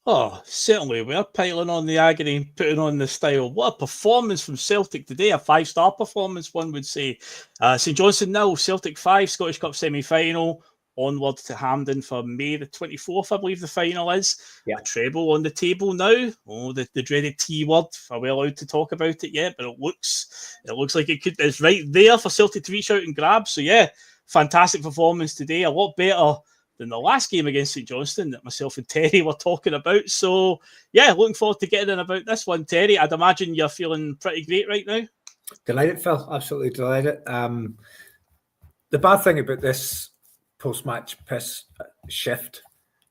Oh, certainly. We're piling on the agony and putting on the style. What a performance from Celtic today. A 5-star performance, one would say. St Johnstone 0, Celtic 5, Scottish Cup semi-final. Onward to Hampden for May the 24th, I believe the final is. Yeah. A treble on the table now. Oh, the dreaded T word. Are we allowed to talk about it yet? But it looks like it's right there for Celtic to reach out and grab. So yeah, fantastic performance today. A lot better than the last game against St Johnstone that myself and Terry were talking about. So, yeah, looking forward to getting in about this one, Terry. I'd imagine you're feeling pretty great right now. Delighted, Phil. Absolutely delighted. The bad thing about this post-match piss shift,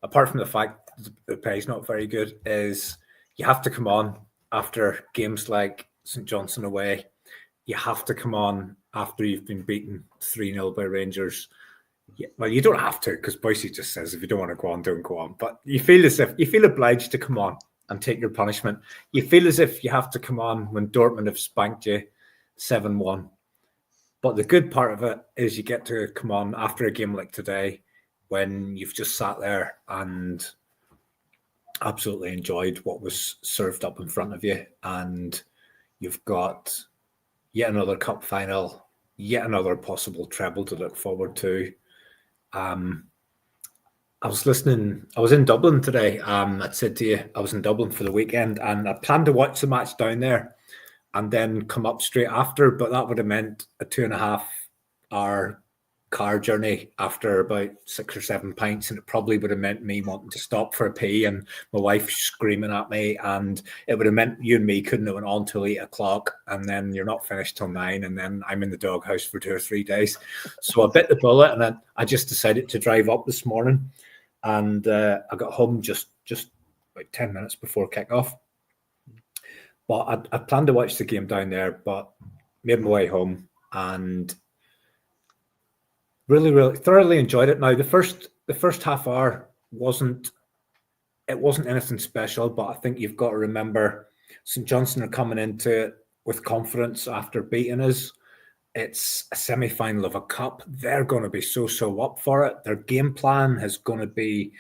apart from the fact the pay's not very good, is you have to come on after games like St Johnstone away. You have to come on after you've been beaten 3-0 by Rangers. Yeah, well, you don't have to, because Bhoycie just says if you don't want to go on, don't go on. But you feel obliged to come on and take your punishment. You feel as if you have to come on when Dortmund have spanked you 7-1. But the good part of it is you get to come on after a game like today when you've just sat there and absolutely enjoyed what was served up in front of you. And you've got yet another cup final, yet another possible treble to look forward to. I was in Dublin today. I said to you, I was in Dublin for the weekend and I planned to watch the match down there and then come up straight after, but that would have meant a 2.5 hour car journey after about 6 or 7 pints, and it probably would have meant me wanting to stop for a pee and my wife screaming at me, and it would have meant you and me couldn't have went on till 8 o'clock, and then you're not finished till 9, and then I'm in the doghouse for 2 or 3 days. So I bit the bullet, and then I just decided to drive up this morning, and I got home just about 10 minutes before kickoff. But I planned to watch the game down there, but made my way home and really thoroughly enjoyed it. Now the first half hour wasn't anything special, but I think you've got to remember St Johnstone are coming into it with confidence after beating us. It's a semi-final of a cup. They're going to be so up for it. Their game plan is going to be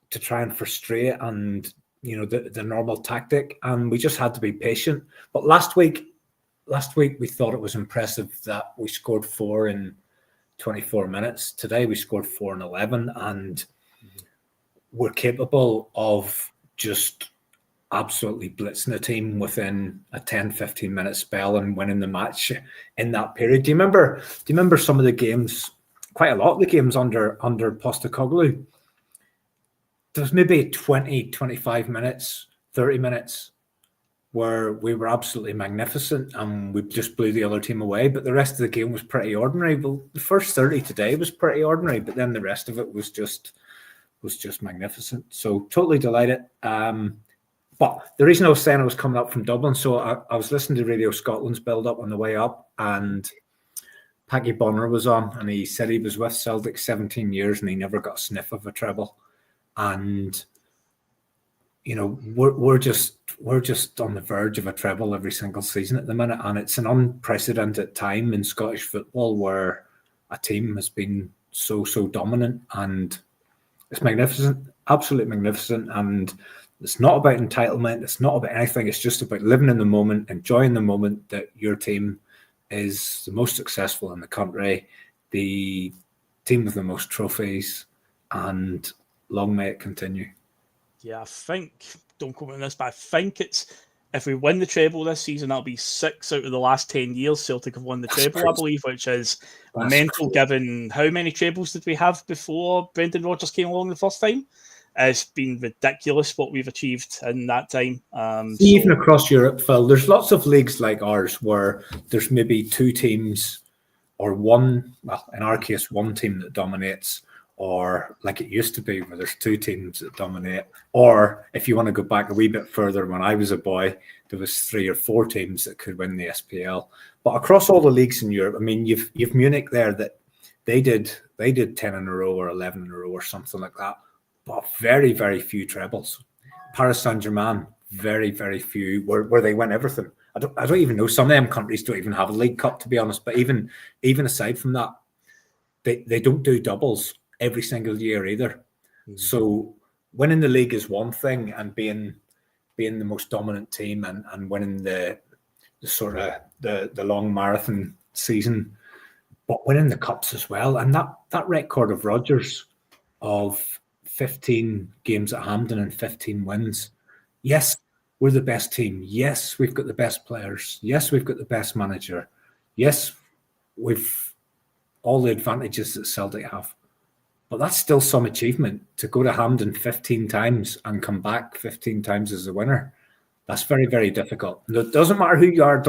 to try and frustrate and the normal tactic, and we just had to be patient. But last week we thought it was impressive that we scored 4 in 24 minutes. Today we scored 4 in 11, and we're capable of just absolutely blitzing a team within a 10-15 minute spell and winning the match in that period. Do you remember some of the games, quite a lot of the games under Postecoglou? There's maybe 20, 25 minutes, 30 minutes where we were absolutely magnificent and we just blew the other team away, but the rest of the game was pretty ordinary. Well, the first 30 today was pretty ordinary, but then the rest of it was just magnificent. So totally delighted. But the reason I was saying I was coming up from Dublin, so I was listening to Radio Scotland's build-up on the way up, and Paddy Bonner was on, and he said he was with Celtic 17 years and he never got a sniff of a treble. And we're just on the verge of a treble every single season at the minute, and it's an unprecedented time in Scottish football where a team has been so dominant, and it's magnificent, absolutely magnificent. And it's not about entitlement, it's not about anything, it's just about living in the moment, enjoying the moment that your team is the most successful in the country, the team with the most trophies, and long may it continue. Yeah, I think, don't quote me on this, but I think it's, if we win the treble this season, that'll be 6 out of the last 10 years Celtic have won the treble, crazy. I believe, which is mental, given how many trebles did we have before Brendan Rodgers came along the first time. It's been ridiculous what we've achieved in that time. Even across Europe, Phil, there's lots of leagues like ours where there's maybe 2 teams or one, well, in our case, one team that dominates, or like it used to be where there's 2 teams that dominate. Or if you want to go back a wee bit further, when I was a boy, there was 3 or 4 teams that could win the SPL. But across all the leagues in Europe, I mean, you've Munich there that they did 10 in a row or 11 in a row or something like that. But very, very few trebles. Paris Saint-Germain, very, very few where they win everything. I don't even know. Some of them countries don't even have a League Cup, to be honest. But even aside from that, they don't do doubles every single year either. Mm-hmm. So winning the league is one thing, and being the most dominant team and winning the sort of the long marathon season, but winning the cups as well. And that record of Rodgers of 15 games at Hampden and 15 wins. Yes, we're the best team. Yes, we've got the best players. Yes, we've got the best manager. Yes, we've all the advantages that Celtic have. But that's still some achievement, to go to Hampden 15 times and come back 15 times as a winner. That's very, very difficult. And it doesn't matter who you are.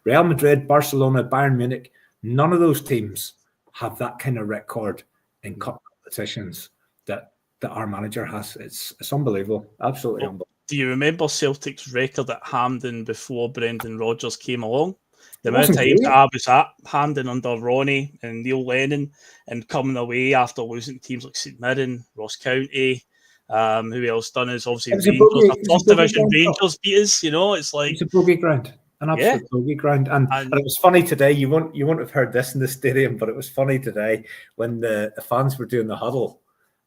Real Madrid, Barcelona, Bayern Munich, none of those teams have that kind of record in cup competitions that our manager has. It's unbelievable. Absolutely unbelievable. Do you remember Celtic's record at Hampden before Brendan Rodgers came along? The amount of times I was at Hampden under Ronnie and Neil Lennon and coming away after losing teams like St Mirren, Ross County, who else done is obviously Rangers, first division Rangers beat us, it's like... It's a bogey ground, an absolute bogey ground. And it was funny today, you won't have heard this in the stadium, but it was funny today when the fans were doing the huddle,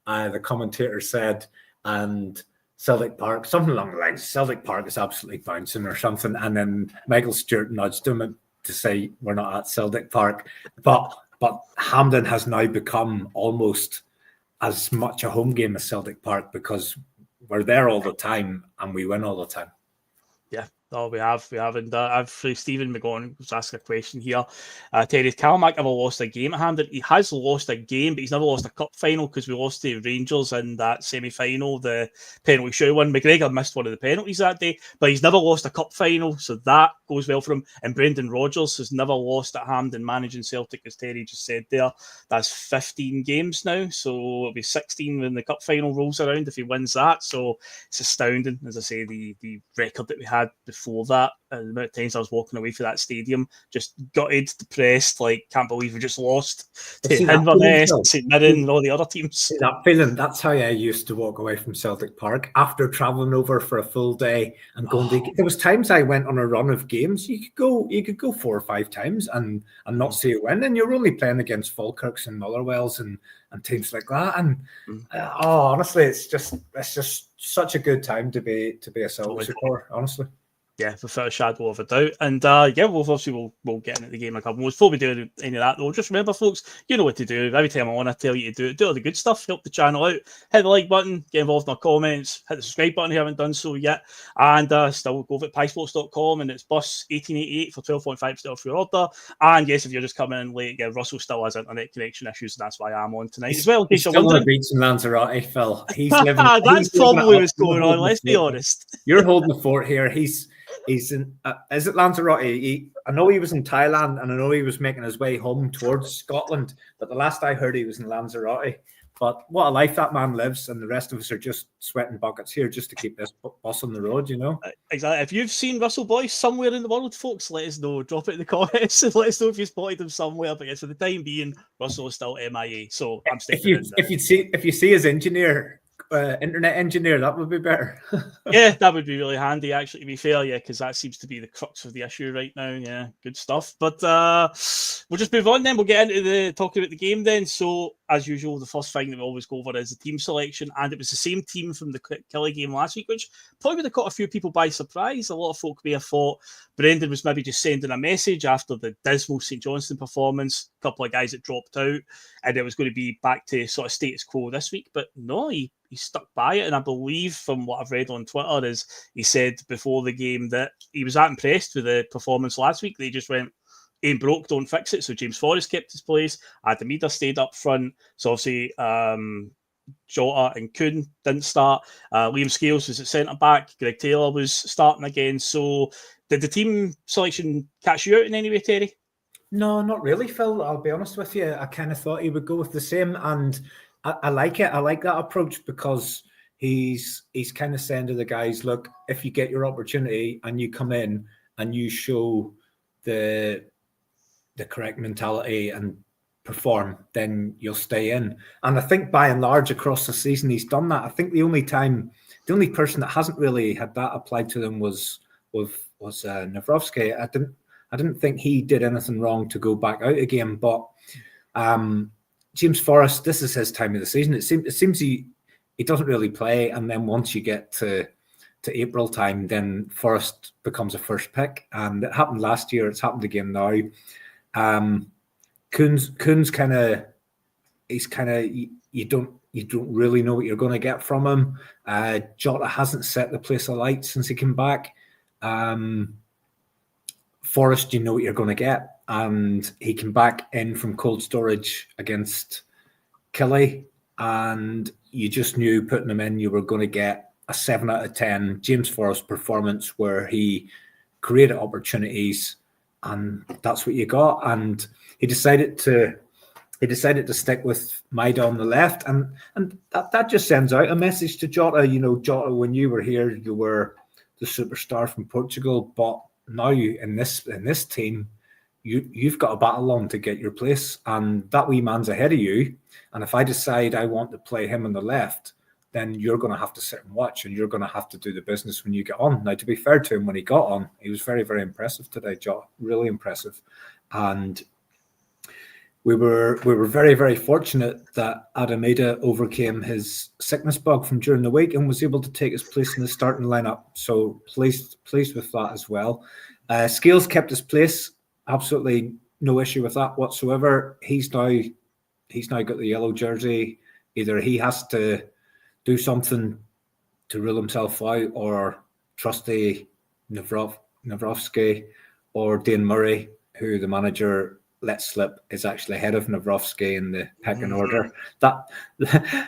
the commentator said, and Celtic Park, something along the lines, Celtic Park is absolutely bouncing or something, and then Michael Stewart nudged him to say we're not at Celtic Park, but Hampden has now become almost as much a home game as Celtic Park because we're there all the time and we win all the time. Yeah, no, we have. And I've Stephen McGowan was asking a question here. Terry, Calmac ever lost a game at Hampden? He has lost a game, but he's never lost a cup final because we lost to Rangers in that semi-final, the penalty show one. McGregor missed one of the penalties that day, but he's never lost a cup final, so that goes well for him. And Brendan Rodgers has never lost at Hampden managing Celtic, as Terry just said there. That's 15 games now, so it'll be 16 when the cup final rolls around if he wins that. So it's astounding, as I say, the record that we had before that, and the amount of times I was walking away from that stadium just gutted, depressed, like can't believe we just lost to Inverness, St Mirren and all the other teams. That feeling, that's how I used to walk away from Celtic Park after travelling over for a full day and going to, there was times I went on a run of games, you could go 4 or 5 times and not see a win, and you're only playing against Falkirks and Motherwells and teams like that, and honestly it's just such a good time to be a Celtic supporter, honestly. Yeah, without a shadow of a doubt. And we'll get into the game in a couple more. Before we do any of that, though, just remember, folks, you know what to do. Every time I want to tell you to do it, do all the good stuff, help the channel out, hit the like button, get involved in our comments, hit the subscribe button if you haven't done so yet, and still go over to piesports.com, and it's Bus 1888 for 12.5% off your order. And yes, if you're just coming in late, Russell still has internet connection issues, and that's why I'm on tonight as well. He's still on the beach in Lanzarote, Phil. He's living. That's probably what's going on. Let's be honest. You're holding the fort here. He's in. Is it Lanzarote? I know he was in Thailand, and I know he was making his way home towards Scotland. But the last I heard, he was in Lanzarote. But what a life that man lives, and the rest of us are just sweating buckets here just to keep this bus on the road, Exactly. If you've seen Russell Boyce somewhere in the world, folks, let us know. Drop it in the comments and let us know if you spotted him somewhere. But yes, for the time being, Russell is still MIA. So I'm sticking if you see his engineer, internet engineer, that would be better. Yeah, that would be really handy, actually, to be fair, because that seems to be the crux of the issue right now. Yeah, good stuff. But we'll just move on then. We'll get into the talking about the game then. So, as usual, the first thing that we always go over is the team selection, and it was the same team from the Killie game last week, which probably would have caught a few people by surprise. A lot of folk may have thought Brendan was maybe just sending a message after the dismal St Johnstone performance, a couple of guys that dropped out, and it was going to be back to sort of status quo this week. But no, he stuck by it, and I believe from what I've read on Twitter is he said before the game that he was that impressed with the performance last week. They just went, ain't broke, don't fix it. So James Forrest kept his place. Adam Eder stayed up front. So obviously Jota and Kuhn didn't start. Liam Scales was at centre-back. Greg Taylor was starting again. So did the team selection catch you out in any way, Terry? No, not really, Phil. I'll be honest with you. I kind of thought he would go with the same, and I like it. I like that approach because he's kind of saying to the guys, look, if you get your opportunity and you come in and you show the correct mentality and perform, then you'll stay in. And I think by and large across the season he's done that. I think the only person that hasn't really had that applied to them was Nawrocki. I didn't think he did anything wrong to go back out again, but James Forrest, this is his time of the season. It seems he he doesn't really play. And then once you get to April time, then Forrest becomes a first pick. And it happened last year. It's happened again now. Kuhn's kind of, he's kind of, you don't really know what you're going to get from him. Jota hasn't set the place alight since he came back. Forrest, you know what you're going to get. And he came back in from cold storage against Killie, and you just knew putting him in, you were going to get a 7 out of 10 James Forrest performance where he created opportunities, and that's what you got. And he decided to stick with Maida on the left, and that just sends out a message to Jota. You know, Jota, when you were here, you were the superstar from Portugal, but now in this team, you've got a battle on to get your place, and that wee man's ahead of you. And if I decide I want to play him on the left, then you're going to have to sit and watch, and you're going to have to do the business when you get on. Now, to be fair to him, when he got on, he was very, very impressive today, Jota. Really impressive. And we were very, very fortunate that Adamida overcame his sickness bug from during the week and was able to take his place in the starting lineup. So pleased with that as well. Scales kept his place. Absolutely no issue with that whatsoever. He's now got the yellow jersey. Either he has to do something to rule himself out, or trusty Nawrowski or Dane Murray, who the manager let slip is actually ahead of Nawrowski in the pecking order. That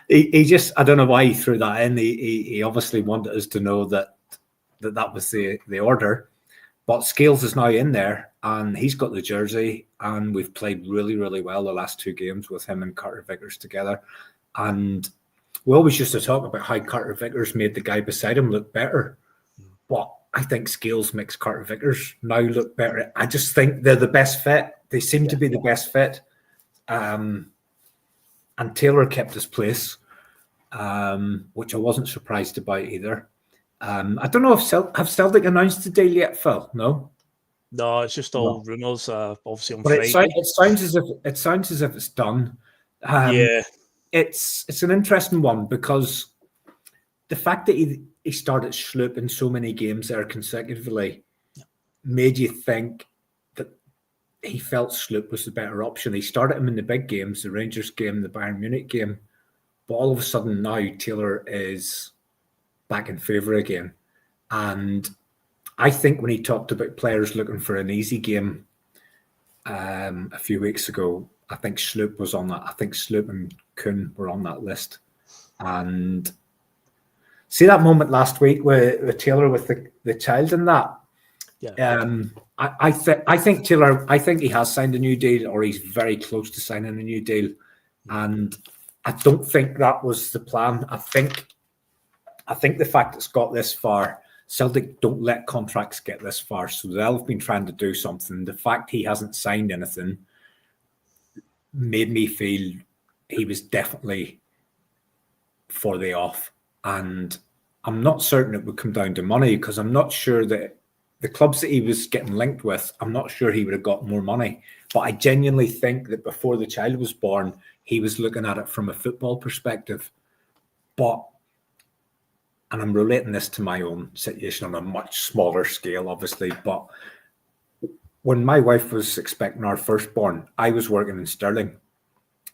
he just, I don't know why he threw that in. He obviously wanted us to know that was the order. But Scales is now in there, and he's got the jersey, and we've played really, really well the last 2 games with him and Carter Vickers together. And we always used to talk about how Carter Vickers made the guy beside him look better. But I think Scales makes Carter Vickers now look better. I just think they're the best fit. They seem to be the best fit. And Taylor kept his place, which I wasn't surprised about either. I don't know if have Celtic announced the deal yet, Phil? No, it's just all rumours. Obviously on but Friday. It sounds as if it's done. It's an interesting one, because the fact that he started Sloop in so many games there consecutively made you think that he felt Sloop was the better option. He started him in the big games, the Rangers game, the Bayern Munich game, but all of a sudden now Taylor is back in favour again. And I think when he talked about players looking for an easy game a few weeks ago, I think Sloop was on that. I think Sloop and Kuhn were on that list. And see that moment last week with Taylor with the child and that? Yeah. I think Taylor, I think he has signed a new deal, or he's very close to signing a new deal. And I don't think that was the plan. I think the fact it's got this far, Celtic don't let contracts get this far, so they'll have been trying to do something. The fact he hasn't signed anything made me feel he was definitely for the off. And I'm not certain it would come down to money, because I'm not sure that the clubs that he was getting linked with, I'm not sure he would have got more money. But I genuinely think that before the child was born, he was looking at it from a football perspective. And I'm relating this to my own situation on a much smaller scale, obviously. But when my wife was expecting our firstborn, I was working in Stirling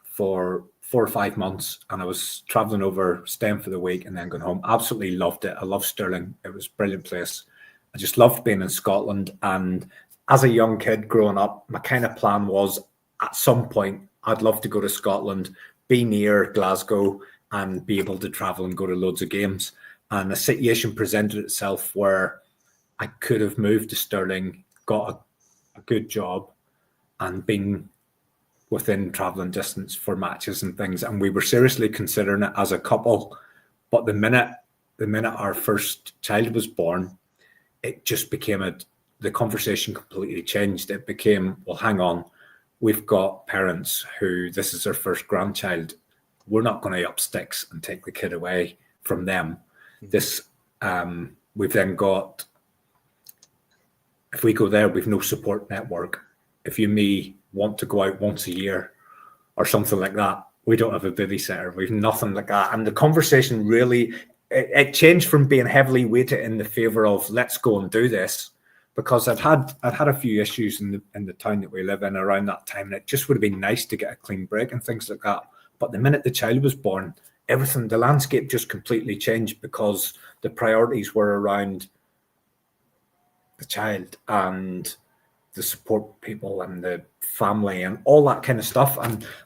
for 4 or 5 months, and I was traveling over, staying for the week, and then going home. Absolutely loved it. I love Stirling. It was a brilliant place. I just loved being in Scotland. And as a young kid growing up, my kind of plan was at some point, I'd love to go to Scotland, be near Glasgow, and be able to travel and go to loads of games. And a situation presented itself where I could have moved to Stirling, got a good job, and been within travelling distance for matches and things. And we were seriously considering it as a couple. But the minute our first child was born, it just became the conversation completely changed. It became, well, hang on, we've got parents who this is their first grandchild. We're not going to up sticks and take the kid away from them. We've then got, if we go there, we've no support network. If you and me want to go out once a year or something like that, we don't have a babysitter. We've nothing like that. And the conversation really, it changed from being heavily weighted in the favour of let's go and do this, because I'd had a few issues in the town that we live in around that time, and it just would have been nice to get a clean break and things like that. But the minute the child was born, everything, the landscape just completely changed, because the priorities were around the child and the support people and the family and all that kind of stuff.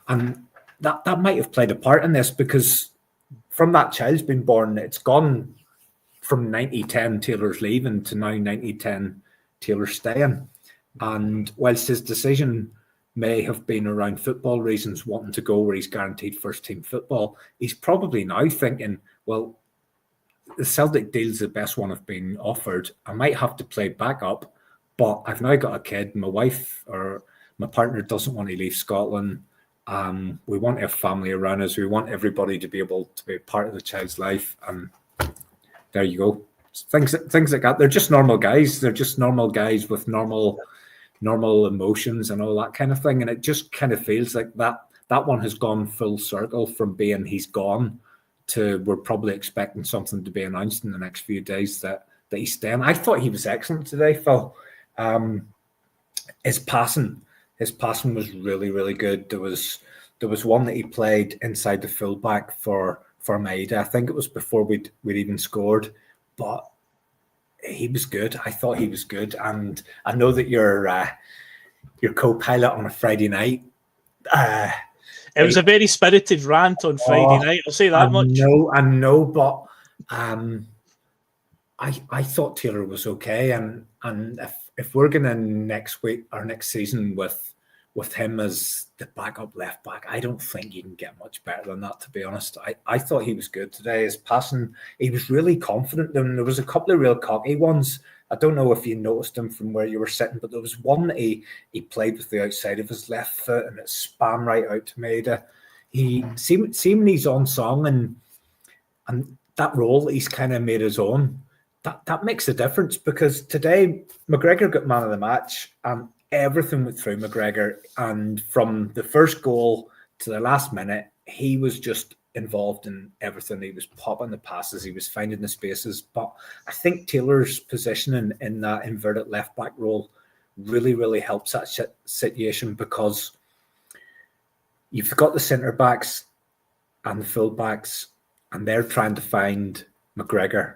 And that might have played a part in this, because from that child's been born, it's gone from 90-10 Taylor's leaving to now 90-10 Taylor's staying. And whilst his decision may have been around football reasons, wanting to go where he's guaranteed first team football, he's probably now thinking, well, the Celtic deal's the best one I've been offered. I might have to play back up, but I've now got a kid. My wife or my partner doesn't want to leave Scotland. We want our family around us. We want everybody to be able to be part of the child's life. And there you go. Things like that. They're just normal guys. They're just normal guys with normal emotions and all that kind of thing. And it just kind of feels like that one has gone full circle from being he's gone to we're probably expecting something to be announced in the next few days that he's staying. I thought he was excellent today, Phil. His passing was really, really good. There was one that he played inside the fullback for Maeda. I think it was before we'd even scored, but he was good. I thought he was good, and I know that your co-pilot on a Friday night. It was a very spirited rant on Friday night. I'll say that much. I know, but I thought Taylor was okay, and if we're gonna next week or next season with him as the backup left back, I don't think you can get much better than that, to be honest. I thought he was good today. His passing, he was really confident, and there was a couple of real cocky ones. I don't know if you noticed him from where you were sitting, but there was one that he played with the outside of his left foot, and it spun right out to Maeda. He seemed he's on song, and that role that he's kind of made his own. That makes a difference, because today McGregor got man of the match, and everything went through McGregor. And from the first goal to the last minute, he was just involved in everything. He was popping the passes, he was finding the spaces. But I think Taylor's positioning in that inverted left back role really, really helps that situation, because you've got the centre backs and the full backs, and they're trying to find McGregor.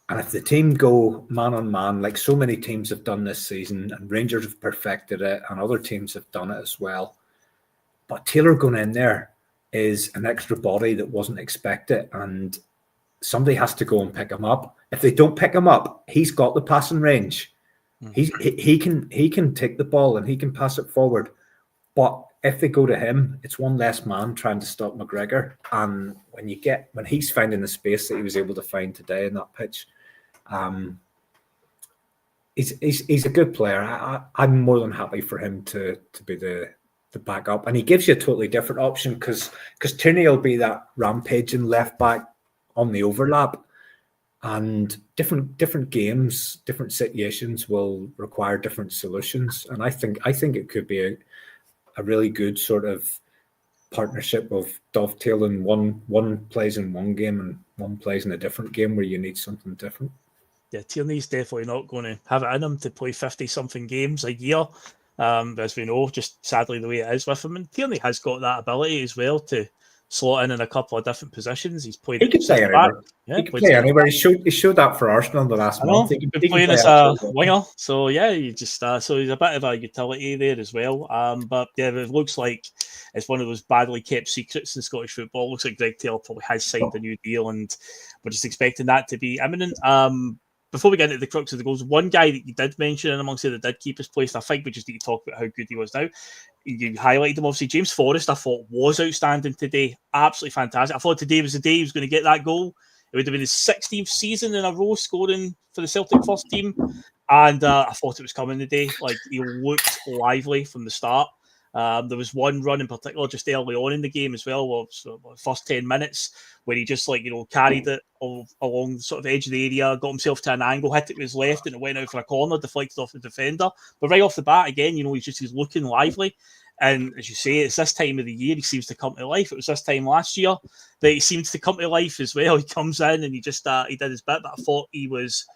And if the team go man on man, like so many teams have done this season, and Rangers have perfected it, and other teams have done it as well. But Taylor going in there is an extra body that wasn't expected, and somebody has to go and pick him up. If they don't pick him up, he's got the passing range. He can take the ball and he can pass it forward. But if they go to him, it's one less man trying to stop McGregor. And when he's finding the space that he was able to find today in that pitch, he's a good player. I'm more than happy for him to be the backup, and he gives you a totally different option, because Tierney will be that rampaging left back on the overlap, and different games, different situations will require different solutions. And I think it could be a really good sort of partnership of dovetailing. One plays in one game and one plays in a different game where you need something different. Yeah, Tierney's definitely not going to have it in him to play 50-something games a year. As we know, just sadly the way it is with him. And Tierney has got that ability as well to slot in a couple of different positions. He's played. He could play anywhere. Yeah, he could play anywhere. He showed that for Arsenal in the last month. He's been playing as a winger, so yeah, you just so he's a bit of a utility there as well. But yeah, it looks like it's one of those badly kept secrets in Scottish football. It looks like Greg Taylor probably has signed a new deal, and we're just expecting that to be imminent. Before we get into the crux of the goals, one guy that you did mention amongst that did keep his place, I think we just need to talk about how good he was now. You highlighted him, obviously. James Forrest, I thought, was outstanding today. Absolutely fantastic. I thought today was the day he was going to get that goal. It would have been his 16th season in a row scoring for the Celtic first team. And I thought it was coming today. Like, he looked lively from the start. There was one run in particular just early on in the game as well, first 10 minutes, where he just carried it along the sort of edge of the area, got himself to an angle, hit it with his left, and it went out for a corner, deflected off the defender. But right off the bat, again, he's looking lively. And as you say, it's this time of the year he seems to come to life. It was this time last year that he seems to come to life as well. He comes in and he just he did his bit, but I thought he was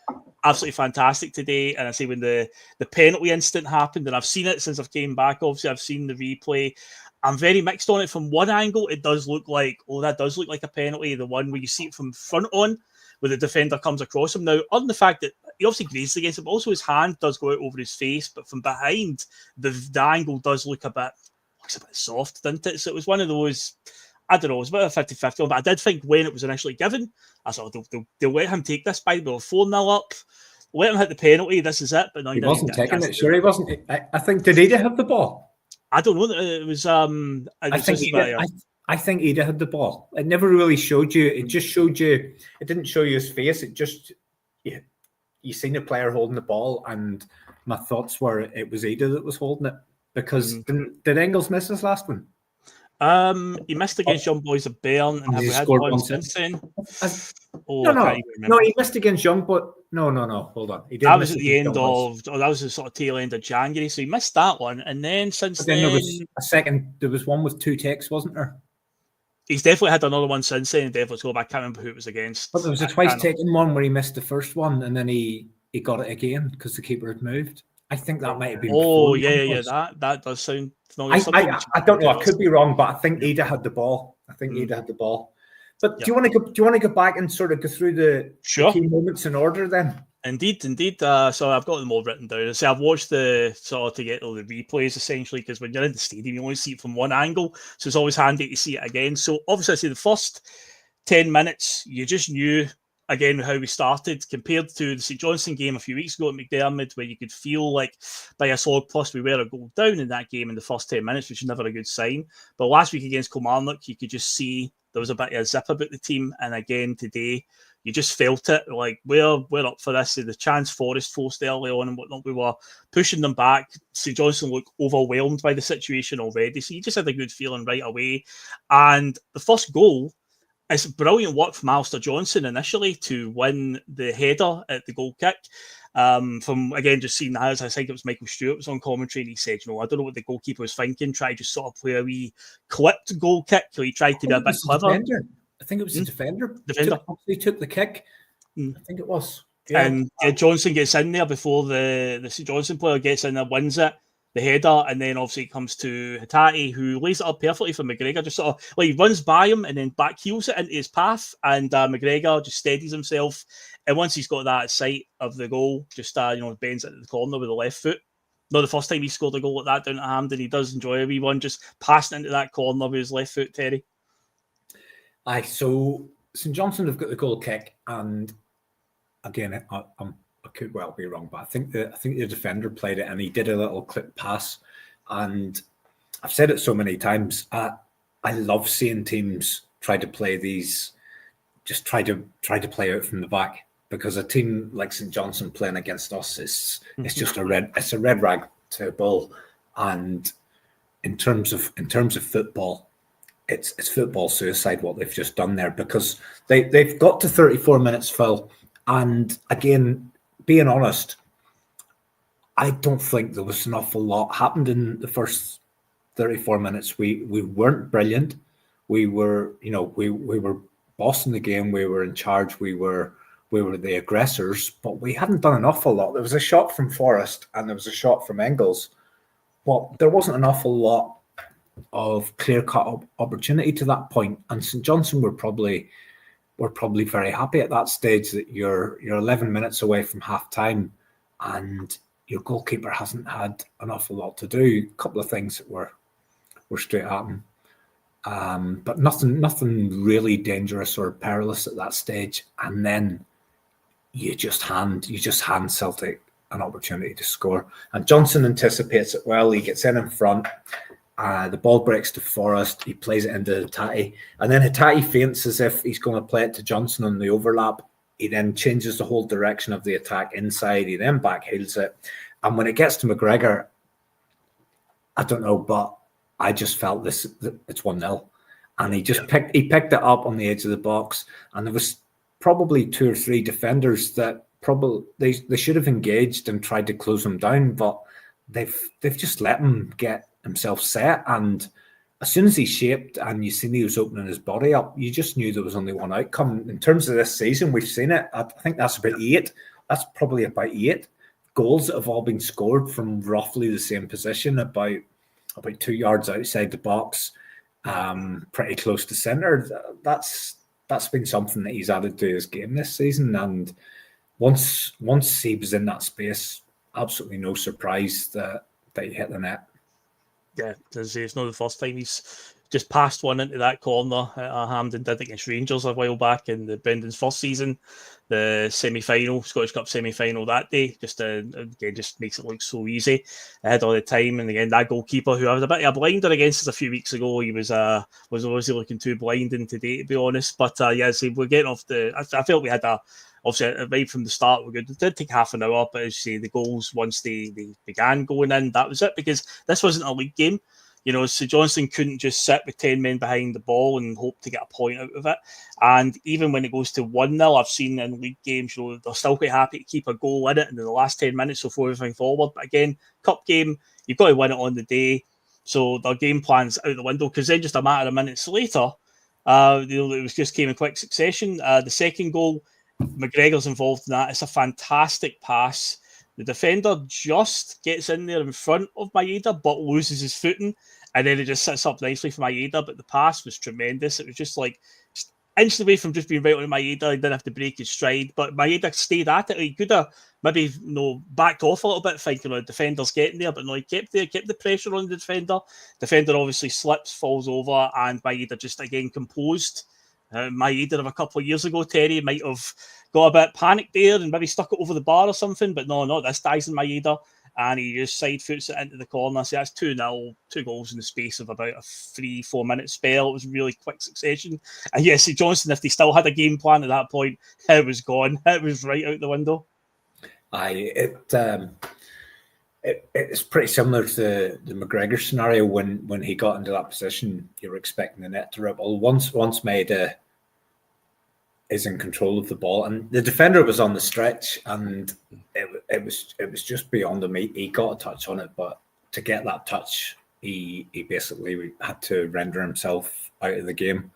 absolutely fantastic today. And I say when the penalty incident happened, and I've seen it since I've came back, obviously I've seen the replay. I'm very mixed on it. From one angle, it does look like, that does look like a penalty. The one where you see it from front on, where the defender comes across him. Now, on the fact that he obviously grazed against him, but also his hand does go out over his face, but from behind, the angle does look a bit soft, didn't it? So it was one of those, I don't know, it was about a 50-50, but I did think when it was initially given, I thought they'll let him take this by, they'll 4-0 up, let him hit the penalty, this is it. But no, he wasn't taking it, sure he wasn't. I think, did Ida have the ball? I don't know. It was. I think Ida had the ball. It never really showed you. It just showed you. It didn't show you his face. It just you seen a player holding the ball, and my thoughts were it was Ida that was holding it because did Engels miss his last one? He missed against Young Boys of Bern, and have we had one since then? No, he missed against Young, but no. Hold on, he did. That was at the end of, that was the sort of tail end of January, so he missed that one, and then since then there was a second. There was one with 2 takes, wasn't there? He's definitely had another one since then. Definitely scored, but I can't remember who it was against. But there was a twice taken one where he missed the first one, and then he got it again because the keeper had moved. I think that might have been. Oh, yeah. That does sound. I don't know. I could be wrong, but I think Ida had the ball. But do you want to go back and sort of go through the key moments in order then? Indeed. So I've got them all written down. So I've watched to get all the replays essentially, because when you're in the stadium, you only see it from one angle. So it's always handy to see it again. So obviously, I say the first 10 minutes, you just knew again how we started compared to the St Johnstone game a few weeks ago at McDermott, where you could feel like by a solid plus we were a goal down in that game in the first 10 minutes, which is never a good sign. But last week against Kilmarnock, you could just see there was a bit of a zip about the team. And again, today, you just felt it, like we're up for this. The chance Forest forced early on and whatnot, we were pushing them back. St Johnstone looked overwhelmed by the situation already. So you just had a good feeling right away. And the first goal, it's brilliant work from Alistair Johnson initially to win the header at the goal kick. From, again, just seeing that, I think it was Michael Stewart was on commentary, and he said, I don't know what the goalkeeper was thinking, try to just sort of play a wee clipped goal kick. He tried to be a bit clever. I think it was the defender. He took the kick. I think it was. Yeah. And Johnson gets in there before the St Johnstone player gets in there, wins it, the header, and then obviously it comes to Hatate, who lays it up perfectly for McGregor. Just sort of he runs by him and then back heels it into his path, and McGregor just steadies himself. And once he's got that sight of the goal, just bends it to the corner with the left foot. Not the first time he scored a goal like that down at Hampden. He does enjoy a wee one, just passing into that corner with his left foot, Terry. Aye, so St Johnstone have got the goal kick, and again, I could well be wrong, but I think the defender played it, and he did a little clip pass. And I've said it so many times. I love seeing teams try to play these, just try to play out from the back, because a team like St Johnstone playing against us is just a red rag to a bull. And in terms of football, it's football suicide what they've just done there, because they've got to 34 minutes, Phil, and again, being honest, I don't think there was an awful lot happened in the first 34 minutes. We weren't brilliant. We were bossing the game. We were in charge. We were the aggressors, but we hadn't done an awful lot. There was a shot from Forest and there was a shot from Engels, but there wasn't an awful lot of clear-cut opportunity to that point. And St Johnstone were probably very happy at that stage that you're 11 minutes away from half-time and your goalkeeper hasn't had an awful lot to do. A couple of things that were straight at him. But nothing really dangerous or perilous at that stage. And then you just hand Celtic an opportunity to score. And Johnson anticipates it well. He gets in front. The ball breaks to Forest. He plays it into Hatate. And then Hatate feints as if he's going to play it to Johnson on the overlap. He then changes the whole direction of the attack inside. He then backheels it. And when it gets to McGregor, I don't know, but I just felt it's 1-0. And he picked it up on the edge of the box. And there was probably 2 or 3 defenders that they should have engaged and tried to close him down, but they've just let him get himself set. And as soon as he shaped and you seen he was opening his body up, you just knew there was only one outcome. In terms of this season, we've seen it. I think that's about 8. That's probably about 8 goals that have all been scored from roughly the same position, about 2 yards outside the box, pretty close to centre. That's been something that he's added to his game this season. And once he was in that space, absolutely no surprise that he hit the net. Yeah, it's not the first time he's just passed one into that corner. Hampden did against Rangers a while back in Brendan's first season, the semi-final, Scottish Cup semi-final that day. Just again, just makes it look so easy ahead all the time. And again, that goalkeeper who I was a bit of a blinder against us a few weeks ago, he was obviously looking too blinding today, to be honest. But yeah, so we're getting off I felt we had obviously right from the start we're good. It did take half an hour, but as you say, the goals once they began going in, that was it, because this wasn't a league game. You know, so Johnstone couldn't just sit with 10 men behind the ball and hope to get a point out of it. And even when it goes to 1-0, I've seen in league games, you know, they're still quite happy to keep a goal in it in the last 10 minutes before moving forward. But again, cup game, you've got to win it on the day. So their game plan's out the window, because then just a matter of minutes later, it was just came in quick succession. The second goal, McGregor's involved in that. It's a fantastic pass. The defender just gets in there in front of Maeda, but loses his footing, and then it just sits up nicely for Maeda. But the pass was tremendous. It was just inches away from just being right on Maeda. He didn't have to break his stride, but Maeda stayed at it. He could have maybe backed off a little bit, thinking the defender's getting there, but no, he kept the pressure on the defender. Defender obviously slips, falls over, and Maeda just again composed. Maeda of a couple of years ago, Terry might have got a bit panicked there and maybe stuck it over the bar or something, but no, this Dyson Maeda, and he just side foots it into the corner. So that's 2-0, 2 goals in the space of about a 3-4 minute spell. It was really quick succession. And yes, Johnstone, if they still had a game plan at that point, it was gone. It was right out the window. It's pretty similar to the McGregor scenario. When he got into that position, you were expecting the net to ripple. Once Maeda is in control of the ball, and the defender was on the stretch, and it was just beyond him. He got a touch on it, but to get that touch, he basically had to render himself out of the game,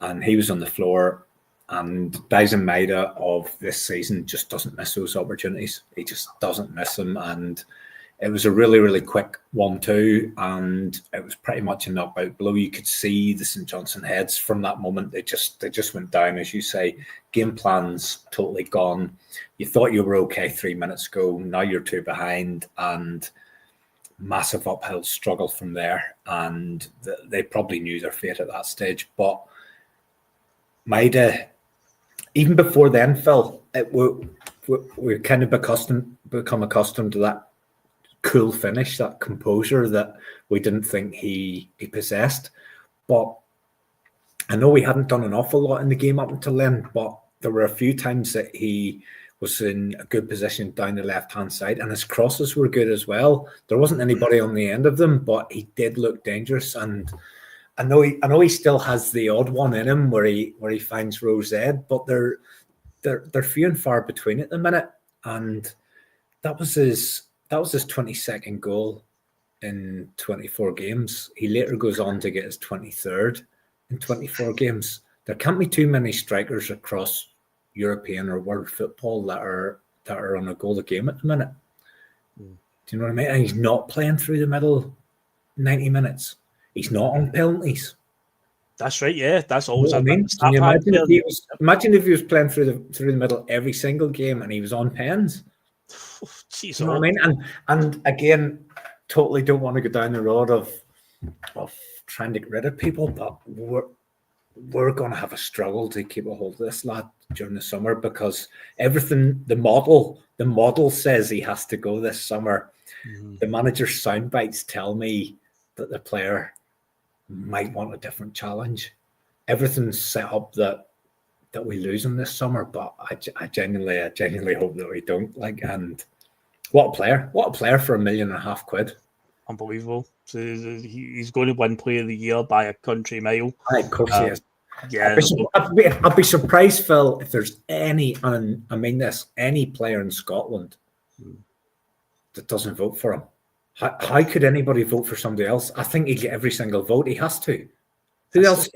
and he was on the floor. And Dyson Maeda of this season just doesn't miss those opportunities. He just doesn't miss them. And it was a really, really quick 1-2, and it was pretty much a knockout blow. You could see the St Johnstone heads from that moment. They just went down, as you say. Game plans totally gone. You thought you were okay 3 minutes ago. Now you're 2 behind, and massive uphill struggle from there. And they probably knew their fate at that stage. But Maeda, even before then, Phil, we're kind of become accustomed to that cool finish, that composure that we didn't think he possessed. But I know we hadn't done an awful lot in the game up until then, but there were a few times that he was in a good position down the left-hand side, and his crosses were good as well. There wasn't anybody on the end of them, but he did look dangerous. And I know he still has the odd one in him where he finds Rose Ed, but they're few and far between at the minute. And that was his 22nd goal in 24 games. He later goes on to get his 23rd in 24 games. There can't be too many strikers across European or world football that are on a goal a game at the minute. Do you know what I mean? And he's not playing through the middle 90 minutes. He's not on penalties. That's right, yeah. That's always I mean. Can you imagine if he was playing through the middle every single game and he was on pens? Jeez, you know what I mean? And again, totally don't want to go down the road of trying to get rid of people, but we're going to have a struggle to keep a hold of this lad during the summer, because everything, the model says he has to go this summer. Mm-hmm. The manager's sound bites tell me that the player might want a different challenge. Everything's set up that we lose him this summer, but I genuinely hope that we don't. And what a player for £1.5 million. Unbelievable. So he's going to win Player of the Year by a country mile. Of course he is. Yeah, I'd be surprised, Phil, if there's any player in Scotland that doesn't vote for him. How could anybody vote for somebody else? I think he'd get every single vote. He has to. Who else?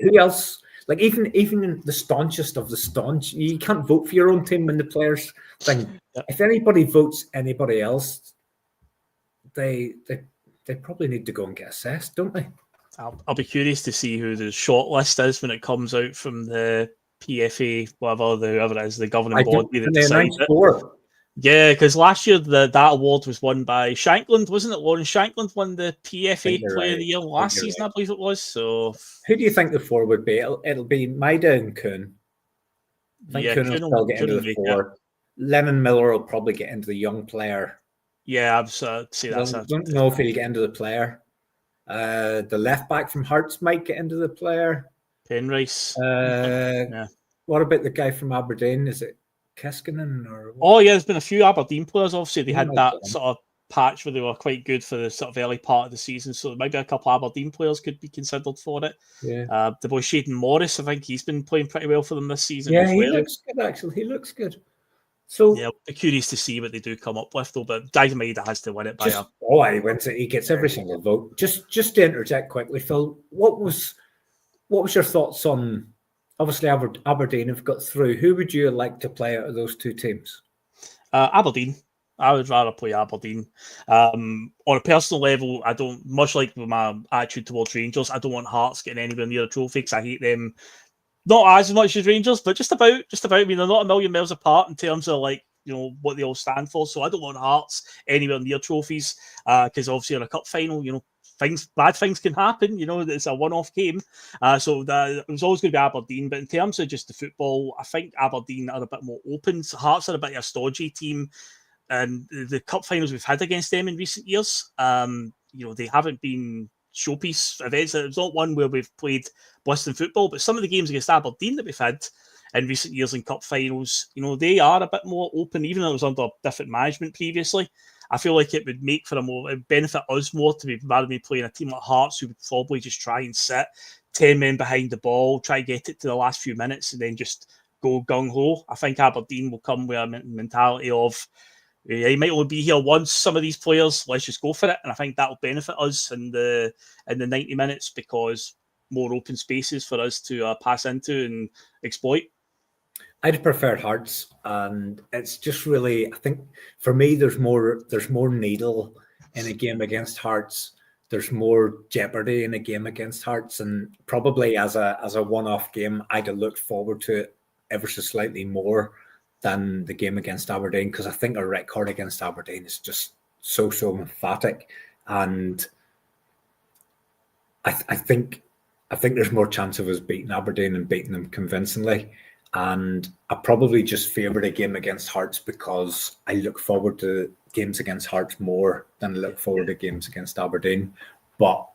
Like even the staunchest of the staunch, you can't vote for your own team when the players thing. Yep. If anybody votes anybody else, they probably need to go and get assessed, don't they? I'll be curious to see who the shortlist is when it comes out from the PFA, whoever it is, the governing body that decides it. Yeah, because last year that award was won by Shankland, wasn't it? Lawrence Shankland won the PFA Player of the Year last season, I believe it was. So, who do you think the four would be? It'll be Maida and Kuhn. I think Kuhn will still get into the four. Lennon Miller will probably get into the young player. Yeah, I'd say that's. I don't know if he'll get into the player. The left back from Hearts might get into the player. Penrice. What about the guy from Aberdeen? Is it Keskinen or? Oh yeah, there's been a few Aberdeen players. Obviously, they had that sort of patch where they were quite good for the sort of early part of the season. So maybe a couple of Aberdeen players could be considered for it. Yeah. The boy Shaden Morris, I think he's been playing pretty well for them this season. Yeah, he looks good actually. He looks good. So yeah, we're curious to see what they do come up with though. But David Maida has to win it by he wins it. He gets every single vote. Just to interject quickly, Phil, what was your thoughts on? Obviously, Aberdeen have got through. Who would you like to play out of those two teams? Aberdeen. I would rather play Aberdeen. On a personal level, I don't, much like my attitude towards Rangers, I don't want Hearts getting anywhere near a trophy because I hate them. Not as much as Rangers, but just about. I mean, they're not a million miles apart in terms of what they all stand for. So I don't want Hearts anywhere near trophies because obviously in a cup final, bad things can happen. It's a one-off game. So it was always going to be Aberdeen. But in terms of just the football, I think Aberdeen are a bit more open. So Hearts are a bit of a stodgy team. And the cup finals we've had against them in recent years, they haven't been showpiece events. It's not one where we've played blistering football, but some of the games against Aberdeen that we've had in recent years in cup finals, they are a bit more open, even though it was under different management previously. I feel like it would make for it benefit us more to be rather than playing a team like Hearts who would probably just try and sit 10 men behind the ball, try to get it to the last few minutes and then just go gung-ho. I think Aberdeen will come with a mentality of he might only be here once, some of these players, let's just go for it. And I think that will benefit us in the 90 minutes because more open spaces for us to pass into and exploit. I'd prefer Hearts, and it's just really, I think for me, there's more needle in a game against Hearts. There's more jeopardy in a game against Hearts, and probably as a one-off game, I'd have looked forward to it ever so slightly more than the game against Aberdeen, because I think our record against Aberdeen is just so emphatic, and I think there's more chance of us beating Aberdeen and beating them convincingly. And I probably just favour a game against Hearts because I look forward to games against Hearts more than I look forward to games against Aberdeen. But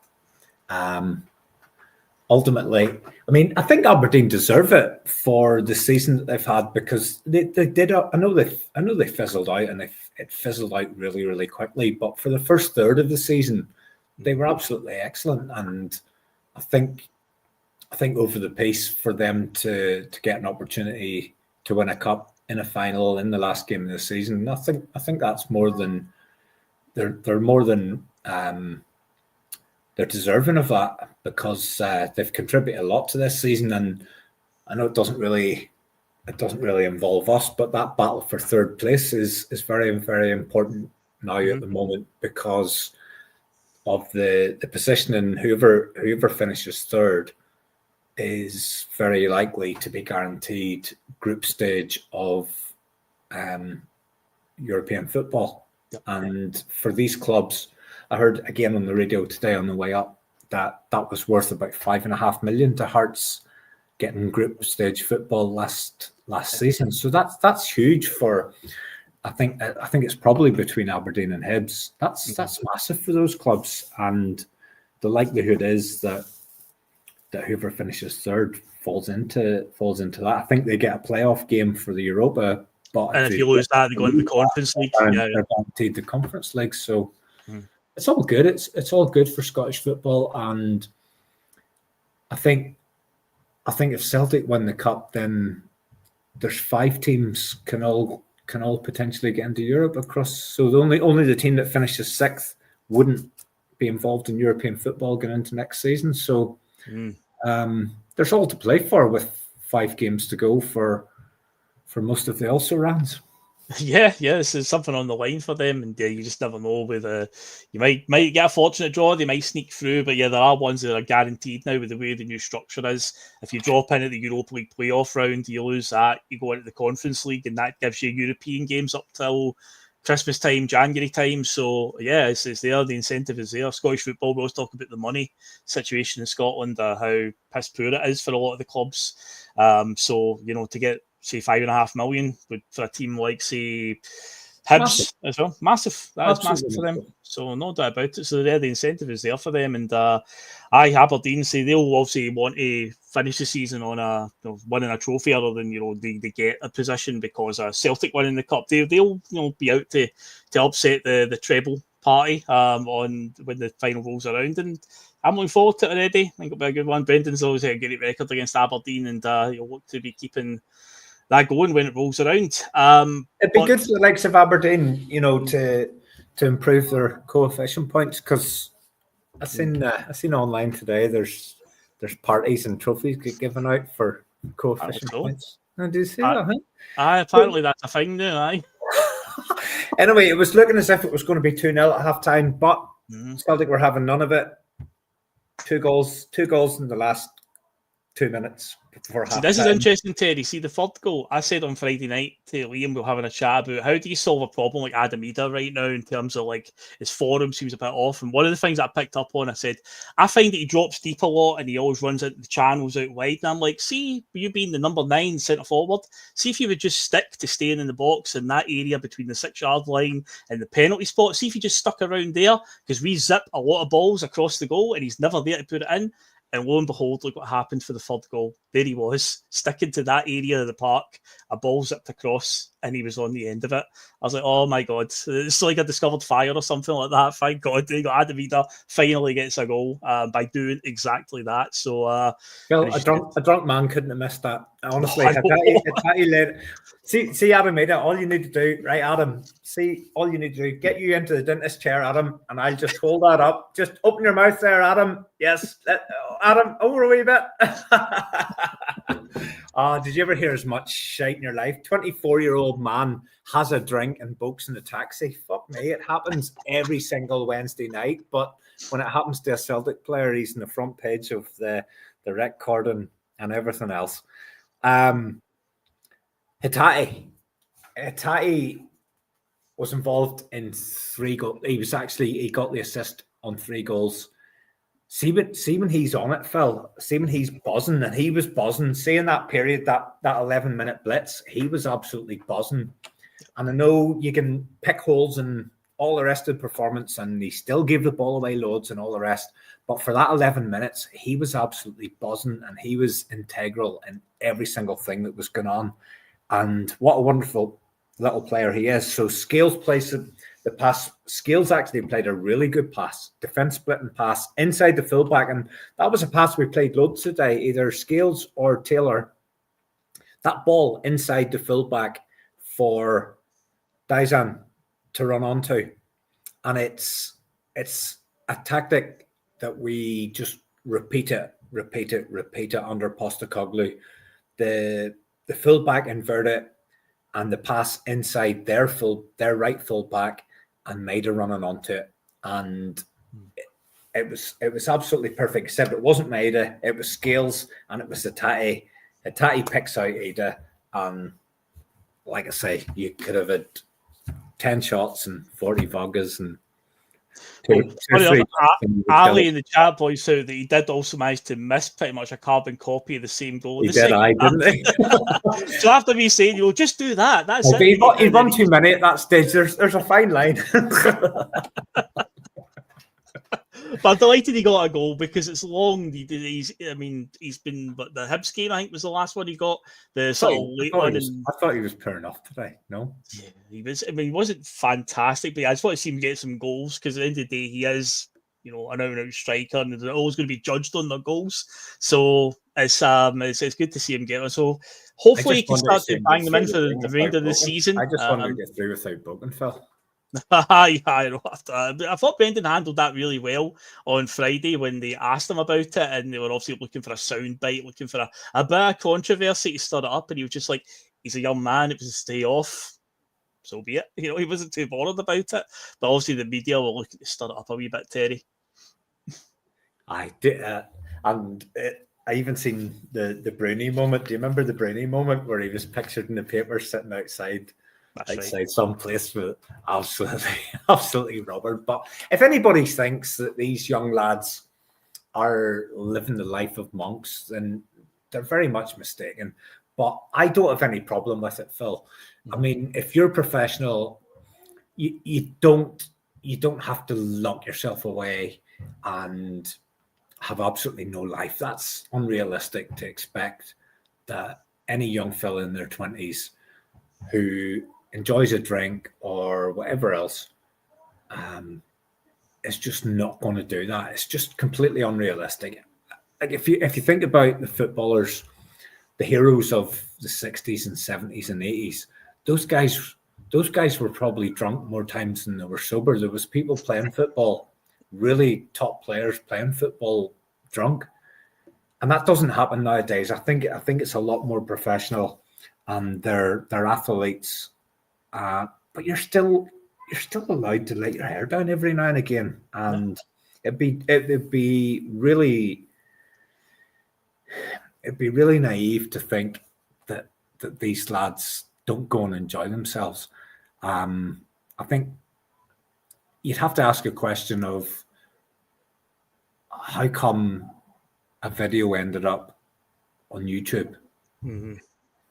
ultimately, I mean, I think Aberdeen deserve it for the season that they've had because they did. I know they fizzled out, and it fizzled out really, really quickly. But for the first third of the season, they were absolutely excellent, and I think over the pace for them to get an opportunity to win a cup in a final in the last game of the season, I think that's more than they're more than they're deserving of that because they've contributed a lot to this season. And I know it doesn't really involve us, but that battle for third place is very, very important now at the moment because of the position, and whoever finishes third is very likely to be guaranteed group stage of European football. Yep. And for these clubs, I heard again on the radio today on the way up that was worth about $5.5 million to Hearts getting group stage football last season. So that's huge for. I think it's probably between Aberdeen and Hibs. That's massive for those clubs, and the likelihood is that whoever finishes third falls into that. I think they get a playoff game for the Europa, but if you lose that, they go into the Conference League. They're guaranteed the Conference League. So it's all good. It's all good for Scottish football, and I think if Celtic win the cup, then there's 5 teams can all potentially get into Europe across. So only the team that finishes 6th wouldn't be involved in European football going into next season. So there's all to play for with 5 games to go for most of the Ulster rounds. Yeah, this is something on the line for them, and you just never know. You might get a fortunate draw, they might sneak through, but there are ones that are guaranteed now with the way the new structure is. If you drop in at the Europa League playoff round, you lose that, you go into the Conference League, and that gives you European games up till Christmas time, January time. So it's there. The incentive is there. Scottish football, we always talk about the money situation in Scotland, how piss poor it is for a lot of the clubs. So to get, say, 5.5 million for a team like, say, Hibs as well. Massive. That is massive for them. So no doubt about it. So the incentive is there for them. And Aberdeen say they'll obviously want to finish the season on winning a trophy other than they get a position, because Celtic winning the cup, they'll be out to upset the treble party on when the final rolls around. And I'm looking forward to it already. I think it'll be a good one. Brendan's always had a great record against Aberdeen, and he'll look to be keeping that going when it rolls around. It'd be good for the likes of Aberdeen, to improve their coefficient points, because I seen online today there's parties and trophies get given out for coefficient points. Oh, do you see that? Apparently that's a thing now. Aye. Anyway, it was looking as if it was going to be 2-0 at half time, but Celtic were having none of it. 2 goals in the last 2 minutes before half time. This is interesting, Terry. See, the third goal, I said on Friday night to Liam, we were having a chat about how do you solve a problem like Adam Ida right now in terms of his form seems a bit off. And one of the things I picked up on, I said, I find that he drops deep a lot and he always runs into the channels out wide. And I'm like, see, you being the number 9 centre forward, see if you would just stick to staying in the box in that area between the 6-yard line and the penalty spot. See if you just stuck around there, because we zip a lot of balls across the goal and he's never there to put it in. And lo and behold, look what happened for the third goal. There he was, sticking to that area of the park, a ball zipped across, and he was on the end of it. I was like, oh my God, it's like a discovered fire or something like that. Thank God, Adam Ida finally gets a goal by doing exactly that. So, well, a drunk man couldn't have missed that. Honestly, see Adam Ida, all you need to do, right, Adam, all you need to do, get you into the dentist chair, Adam, and I'll just hold that up. Just open your mouth there, Adam. Yes, Adam, over a wee bit. Did you ever hear as much shite in your life? 24-year-old man has a drink and books in a taxi. Fuck me, it happens every single Wednesday night. But when it happens to a Celtic player, he's in the front page of the record and everything else. Hitati was involved in 3 goals. He got the assist on 3 goals. See when he's on it, Phil. See when he's buzzing, and he was buzzing. Seeing that period, that 11-minute blitz, he was absolutely buzzing. And I know you can pick holes in all the rest of the performance, and he still gave the ball away loads and all the rest. But for that 11 minutes, he was absolutely buzzing, and he was integral in every single thing that was going on. And what a wonderful little player he is. So Scales plays the pass. Scales actually played a really good pass, defense splitting pass inside the fullback, and that was a pass we played loads today, either Scales or Taylor. That ball inside the fullback for Dizan to run onto, and it's a tactic that we just repeat it under Postecoglou. The fullback invert it, and the pass inside their right fullback, and Maida running onto it, and it was absolutely perfect. Except it wasn't Maida, it was Scales, and it was Hitati. Hitati picks out Ada, and like I say, you could have had 10 shots and 40 Vagas and Ali in the chat points out that he did also manage to miss pretty much a carbon copy of the same goal. He did, didn't he? So after me saying, just do that. That's it. He run too many at that stage. There's a fine line. But I'm delighted he got a goal because it's long. He's been, but the Hibs game, I think, was the last one he got. The sort of late one. I thought he was poor enough today. No, yeah, he was. I mean, he wasn't fantastic, but I just want to see him get some goals because at the end of the day, he is, an out-and-out striker, and they're always going to be judged on their goals. So it's good to see him get one. So hopefully he can start to bang them in for the remainder of the season. I just wanted to get through without broken, Phil. I thought Brendan handled that really well on Friday when they asked him about it, and they were obviously looking for a soundbite, looking for a bit of controversy to stir it up, and he was just like, he's a young man, it was a stay off, so be it. He wasn't too bothered about it, but obviously the media were looking to stir it up a wee bit, Terry. I did, I even seen the Brownie moment. Do you remember the Brownie moment where he was pictured in the paper sitting outside some place with absolutely rubbered? But if anybody thinks that these young lads are living the life of monks, then they're very much mistaken. But I don't have any problem with it, Phil. I mean, if you're professional, you don't have to lock yourself away and have absolutely no life. That's unrealistic to expect that any young fella in their 20s who enjoys a drink or whatever else is just not going to do that. It's just completely unrealistic. Like if you think about the footballers, the heroes of the 60s and 70s and 80s, those guys were probably drunk more times than they were sober. There was people playing football, really top players playing football drunk, and that doesn't happen nowadays. I think it's a lot more professional, and they're athletes, but you're still allowed to let your hair down every now and again, and it'd be really naive to think that these lads don't go and enjoy themselves. I think you'd have to ask a question of how come a video ended up on YouTube? Mm-hmm.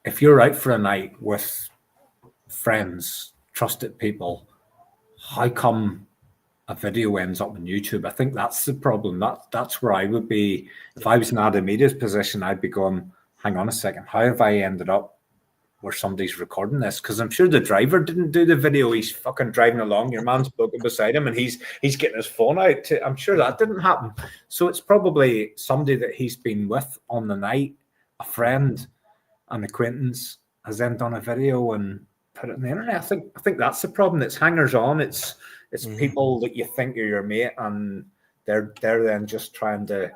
If you're out for a night with friends, trusted people, how come a video ends up on YouTube? I think that's the problem. That's where I would be. If I was in Adam Edia's position, I'd be going, hang on a second, how have I ended up where somebody's recording this? Because I'm sure the driver didn't do the video. He's fucking driving along. Your man's spoken beside him, and he's getting his phone out. I'm sure that didn't happen. So it's probably somebody that he's been with on the night, a friend, an acquaintance, has then done a video and put it on the internet. I think that's the problem. It's hangers on. It's people that you think are your mate, and they're then just trying to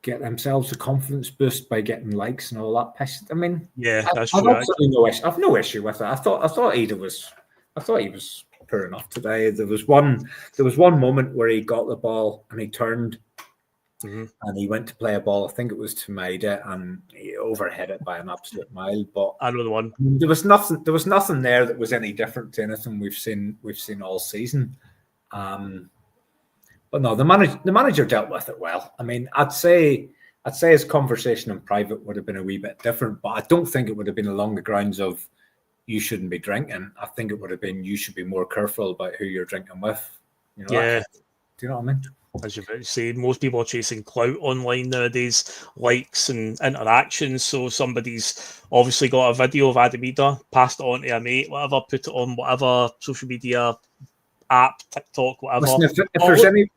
get themselves a confidence boost by getting likes and all that piss. I mean, that's I've true. absolutely no issue. I've no issue with it. I thought he was poor enough today. There was one moment where he got the ball and he turned and he went to play a ball. I think it was to Maida, and he overhit it by an absolute mile. But I know the one. There was nothing there that was any different to anything we've seen all season. But no, the manager dealt with it well. I mean, I'd say his conversation in private would have been a wee bit different, but I don't think it would have been along the grounds of you shouldn't be drinking. I think it would have been you should be more careful about who you're drinking with. You know, do you know what I mean? As you're about to say, most people are chasing clout online nowadays, likes and interactions. So somebody's obviously got a video of Adam Eda, passed it on to a mate, whatever, put it on whatever social media app, TikTok, whatever. Listen,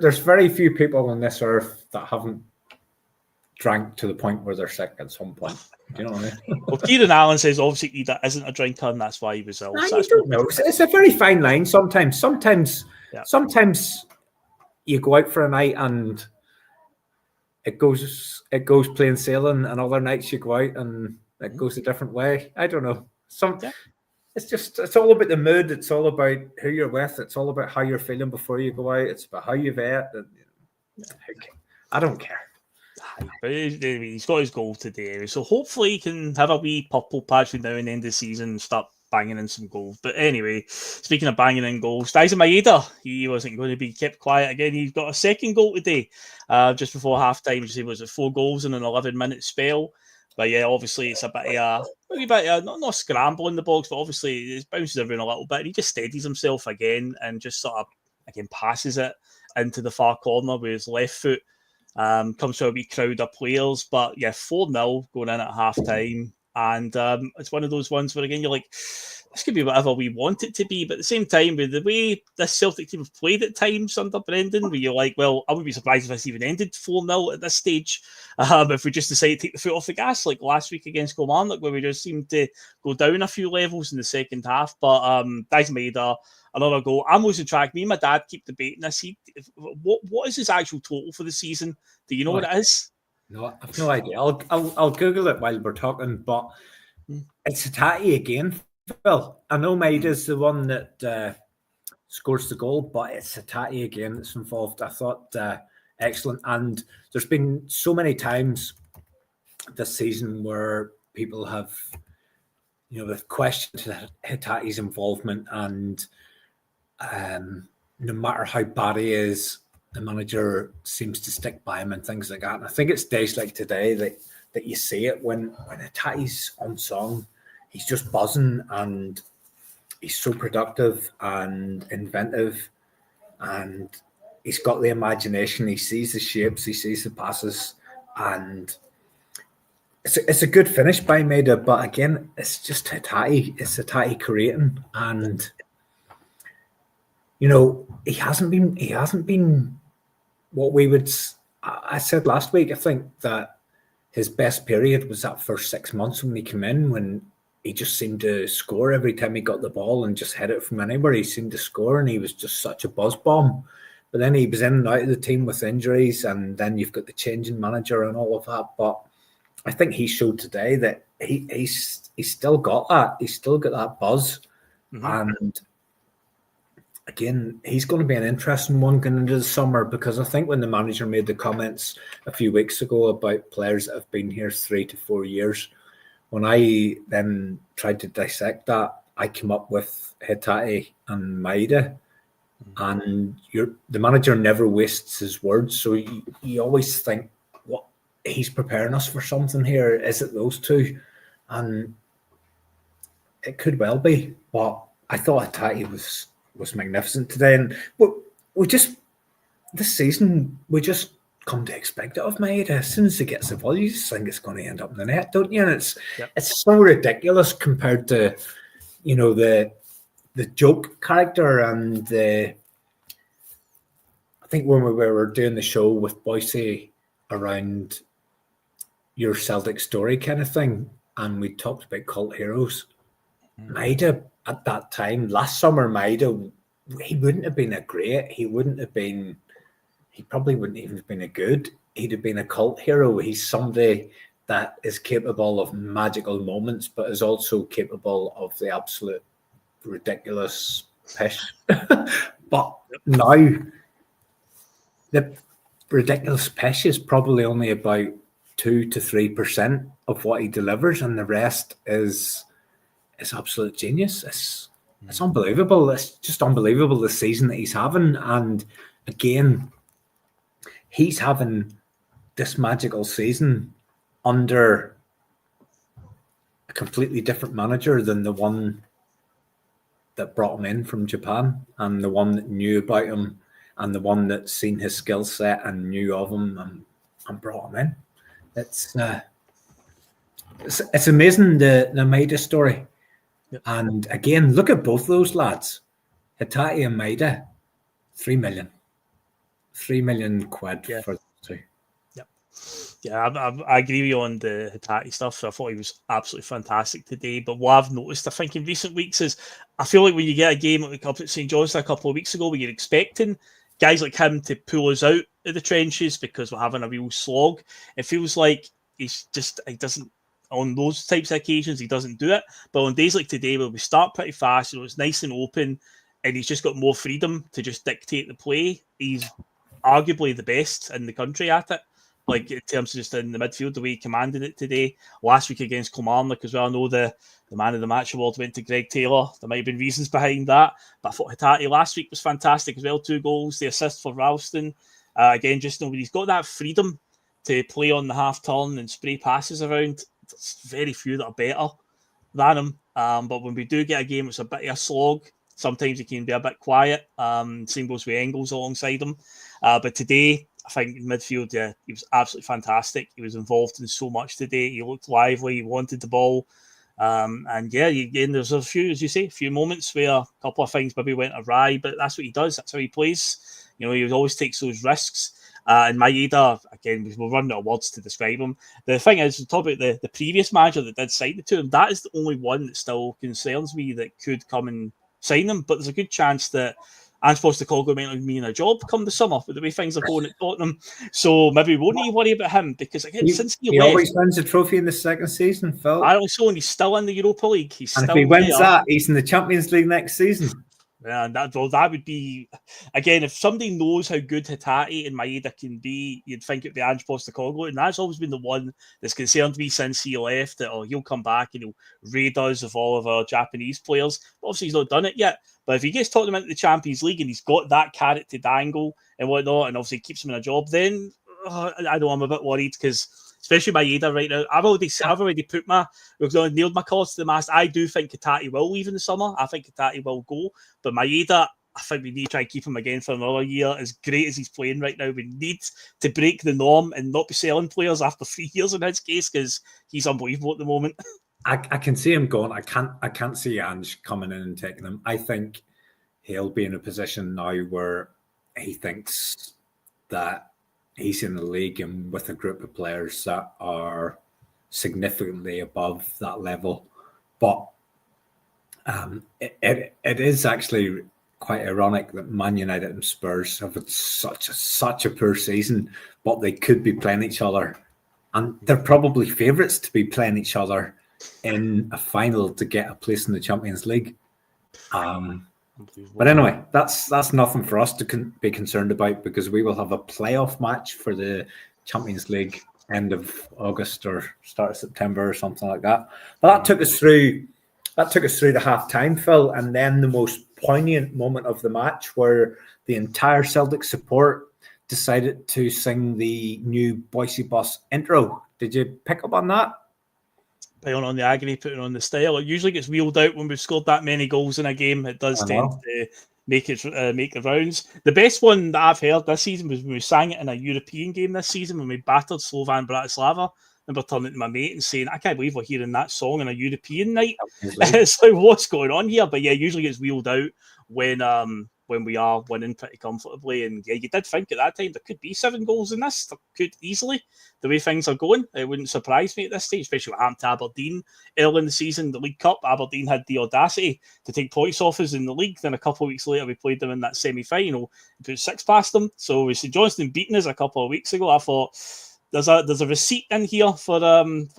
there's very few people on this earth that haven't drank to the point where they're sick at some point. Do you know what I mean? Well, Kieran Allen says obviously Eda isn't a drinker, and that's why he was ill. I don't know. It's a very fine line. Sometimes you go out for a night and it goes plain sailing, and other nights you go out and it goes a different way. I don't know. It's all about the mood. It's all about who you're with. It's all about how you're feeling before you go out. It's about how you've ate. I don't care. But he's got his goal today, so hopefully he can have a wee purple patch now and end of the season and start banging in some goals. But anyway, speaking of banging in goals, Daizen Maeda, he wasn't going to be kept quiet again. He got a second goal today, just before half time. He was 4 goals in an 11-minute spell. But yeah, obviously it's a bit of not scramble in the box, but obviously it bounces around a little bit. And he just steadies himself again and just sort of again passes it into the far corner with his left foot. Comes to a wee crowd of players, but yeah, 4-0 going in at half time. And it's one of those ones where, again, you're like, this could be whatever we want it to be. But at the same time, with the way this Celtic team have played at times under Brendan, where you're like, well, I wouldn't be surprised if this even ended 4-0 at this stage. If we just decide to take the foot off the gas, like last week against Kilmarnock, where we just seemed to go down a few levels in the second half. But Dice Maida, another goal. I'm losing track. Me and my dad keep debating this. What is his actual total for the season? Do you know what it is? No, I've no idea. I'll Google it while we're talking, but it's Hatate again, Phil. I know Maida's the one that scores the goal, but it's Hatate again that's involved. I thought excellent. And there's been so many times this season where people have, they've questioned Hatate's involvement, and no matter how bad he is, the manager seems to stick by him and things like that. And I think it's days like today that you see it when Hatate's on song, he's just buzzing and he's so productive and inventive, and he's got the imagination. He sees the shapes, he sees the passes, and it's a good finish by Maida. But again, it's just Hatate. It's Hatate creating, and he hasn't been what we would. I said last week, I think that his best period was that first 6 months when he came in, when he just seemed to score every time he got the ball and just hit it from anywhere. He seemed to score, and he was just such a buzz bomb. But then he was in and out of the team with injuries, and then you've got the changing manager and all of that. But I think he showed today that he's still got that. He's still got that buzz. And again, he's going to be an interesting one going into the summer, because I think when the manager made the comments a few weeks ago about players that have been here 3 to 4 years, when I then tried to dissect that, I came up with Hatate and Maida. And the manager never wastes his words, so you always think, what, he's preparing us for something here. Is it those two? And it could well be, but I thought Hatate was magnificent today. And we just, this season, we just come to expect it of Maida. As soon as he gets the ball, you just think it's going to end up in the net, don't you? And it's so ridiculous compared to, the joke character. And I think when we were doing the show with Bhoycie around your Celtic story kind of thing, and we talked about cult heroes, Maida at that time, last summer, Maida, he wouldn't have been a great, he probably wouldn't even have been a good, he'd have been a cult hero. He's somebody that is capable of magical moments, but is also capable of the absolute ridiculous pish. But now, the ridiculous pish is probably only about 2 to 3% of what he delivers, and the rest is absolute genius. It's unbelievable. It's just unbelievable the season that he's having. And again, he's having this magical season under a completely different manager than the one that brought him in from Japan, and the one that knew about him, and the one that's seen his skill set and knew of him and brought him in. It's amazing, the Maida story. Yep. And again, look at both those lads, Hatate and Maida. 3 million quid for those two. Yep. Yeah, I agree with you on the Hatate stuff. I thought he was absolutely fantastic today. But what I've noticed, I think, in recent weeks is I feel like when you get a game like up at St. Johnstone a couple of weeks ago, where you're expecting guys like him to pull us out of the trenches because we're having a real slog, it feels like he doesn't, on those types of occasions, he doesn't do it. But on days like today, where we start pretty fast, it's nice and open, and he's just got more freedom to just dictate the play, he's arguably the best in the country at it. Like, in terms of just in the midfield, the way he commanded it today. Last week against Kilmarnock as well, I know the man of the match award went to Greg Taylor. There might have been reasons behind that, but I thought Hatate last week was fantastic as well. 2 goals, the assist for Ralston. Again, just when he's got that freedom to play on the half turn and spray passes around, there's very few that are better than him. But when we do get a game, it's a bit of a slog. Sometimes he can be a bit quiet. Same goes with Engels alongside him. But today, I think in midfield, yeah, he was absolutely fantastic. He was involved in so much today. He looked lively. He wanted the ball. And yeah, again, there's a few, as you say, a few moments where a couple of things maybe went awry, but that's what he does. That's how he plays. He always takes those risks. And Maeda, again, we'll run out of words to describe him. The thing is, we talk about the previous manager that did sign the two of them. That is the only one that still concerns me that could come and sign them. But there's a good chance that Ange Postecoglou might not be in a job come the summer with the way things are going at Tottenham. So maybe we won't need to worry about him because, again, since he left, always wins a trophy in the second season, Phil. I also, and he's still in the Europa League. And if he wins that, he's in the Champions League next season. Yeah, that would be, again, if somebody knows how good Hatate and Maeda can be, you'd think it'd be Ange Postecoglou, and that's always been the one that's concerned me since he left, that he'll come back and he'll raid us of all of our Japanese players. But obviously, he's not done it yet. But if he gets Tottenham into the Champions League and he's got that carrot to dangle and whatnot, and obviously keeps him in a job, then I know I'm a bit worried because, especially Maeda right now, I've already put nailed my cards to the mast. I do think Hatate will leave in the summer. I think Hatate will go, but Maeda, I think we need to try and keep him again for another year. As great as he's playing right now, we need to break the norm and not be selling players after 3 years in his case because he's unbelievable at the moment. I can see him going. I can't see Ange coming in and taking him. I think he'll be in a position now where he thinks that he's in the league and with a group of players that are significantly above that level. But it is actually quite ironic that Man United and Spurs have had such a poor season, but they could be playing each other. And they're probably favourites to be playing each other in a final to get a place in the Champions League. But anyway, that's nothing for us to be concerned about because we will have a playoff match for the Champions League end of August or start of September or something like that. But that took us through to half time, Phil, and then the most poignant moment of the match where the entire Celtic support decided to sing the new Bhoycie Bus intro. Did you pick up on that? Putting on the agony, putting on the style. It usually gets wheeled out when we've scored that many goals in a game. It does tend to make the rounds. The best one that I've heard this season was when we sang it in a European game this season when we battered Slovan Bratislava. I remember turning to my mate and saying, I can't believe we're hearing that song on a European night. It's like, what's going on here? But yeah, usually gets wheeled out when we are winning pretty comfortably. And yeah, you did think at that time there could be 7 goals in this. There could easily, the way things are going. It wouldn't surprise me at this stage, especially what happened to Aberdeen early in the season. The League Cup, Aberdeen had the audacity to take points off us in the league. Then a couple of weeks later, we played them in that semi-final and put 6 past them. So we see Johnstone beating us a couple of weeks ago. I thought, there's a receipt in here for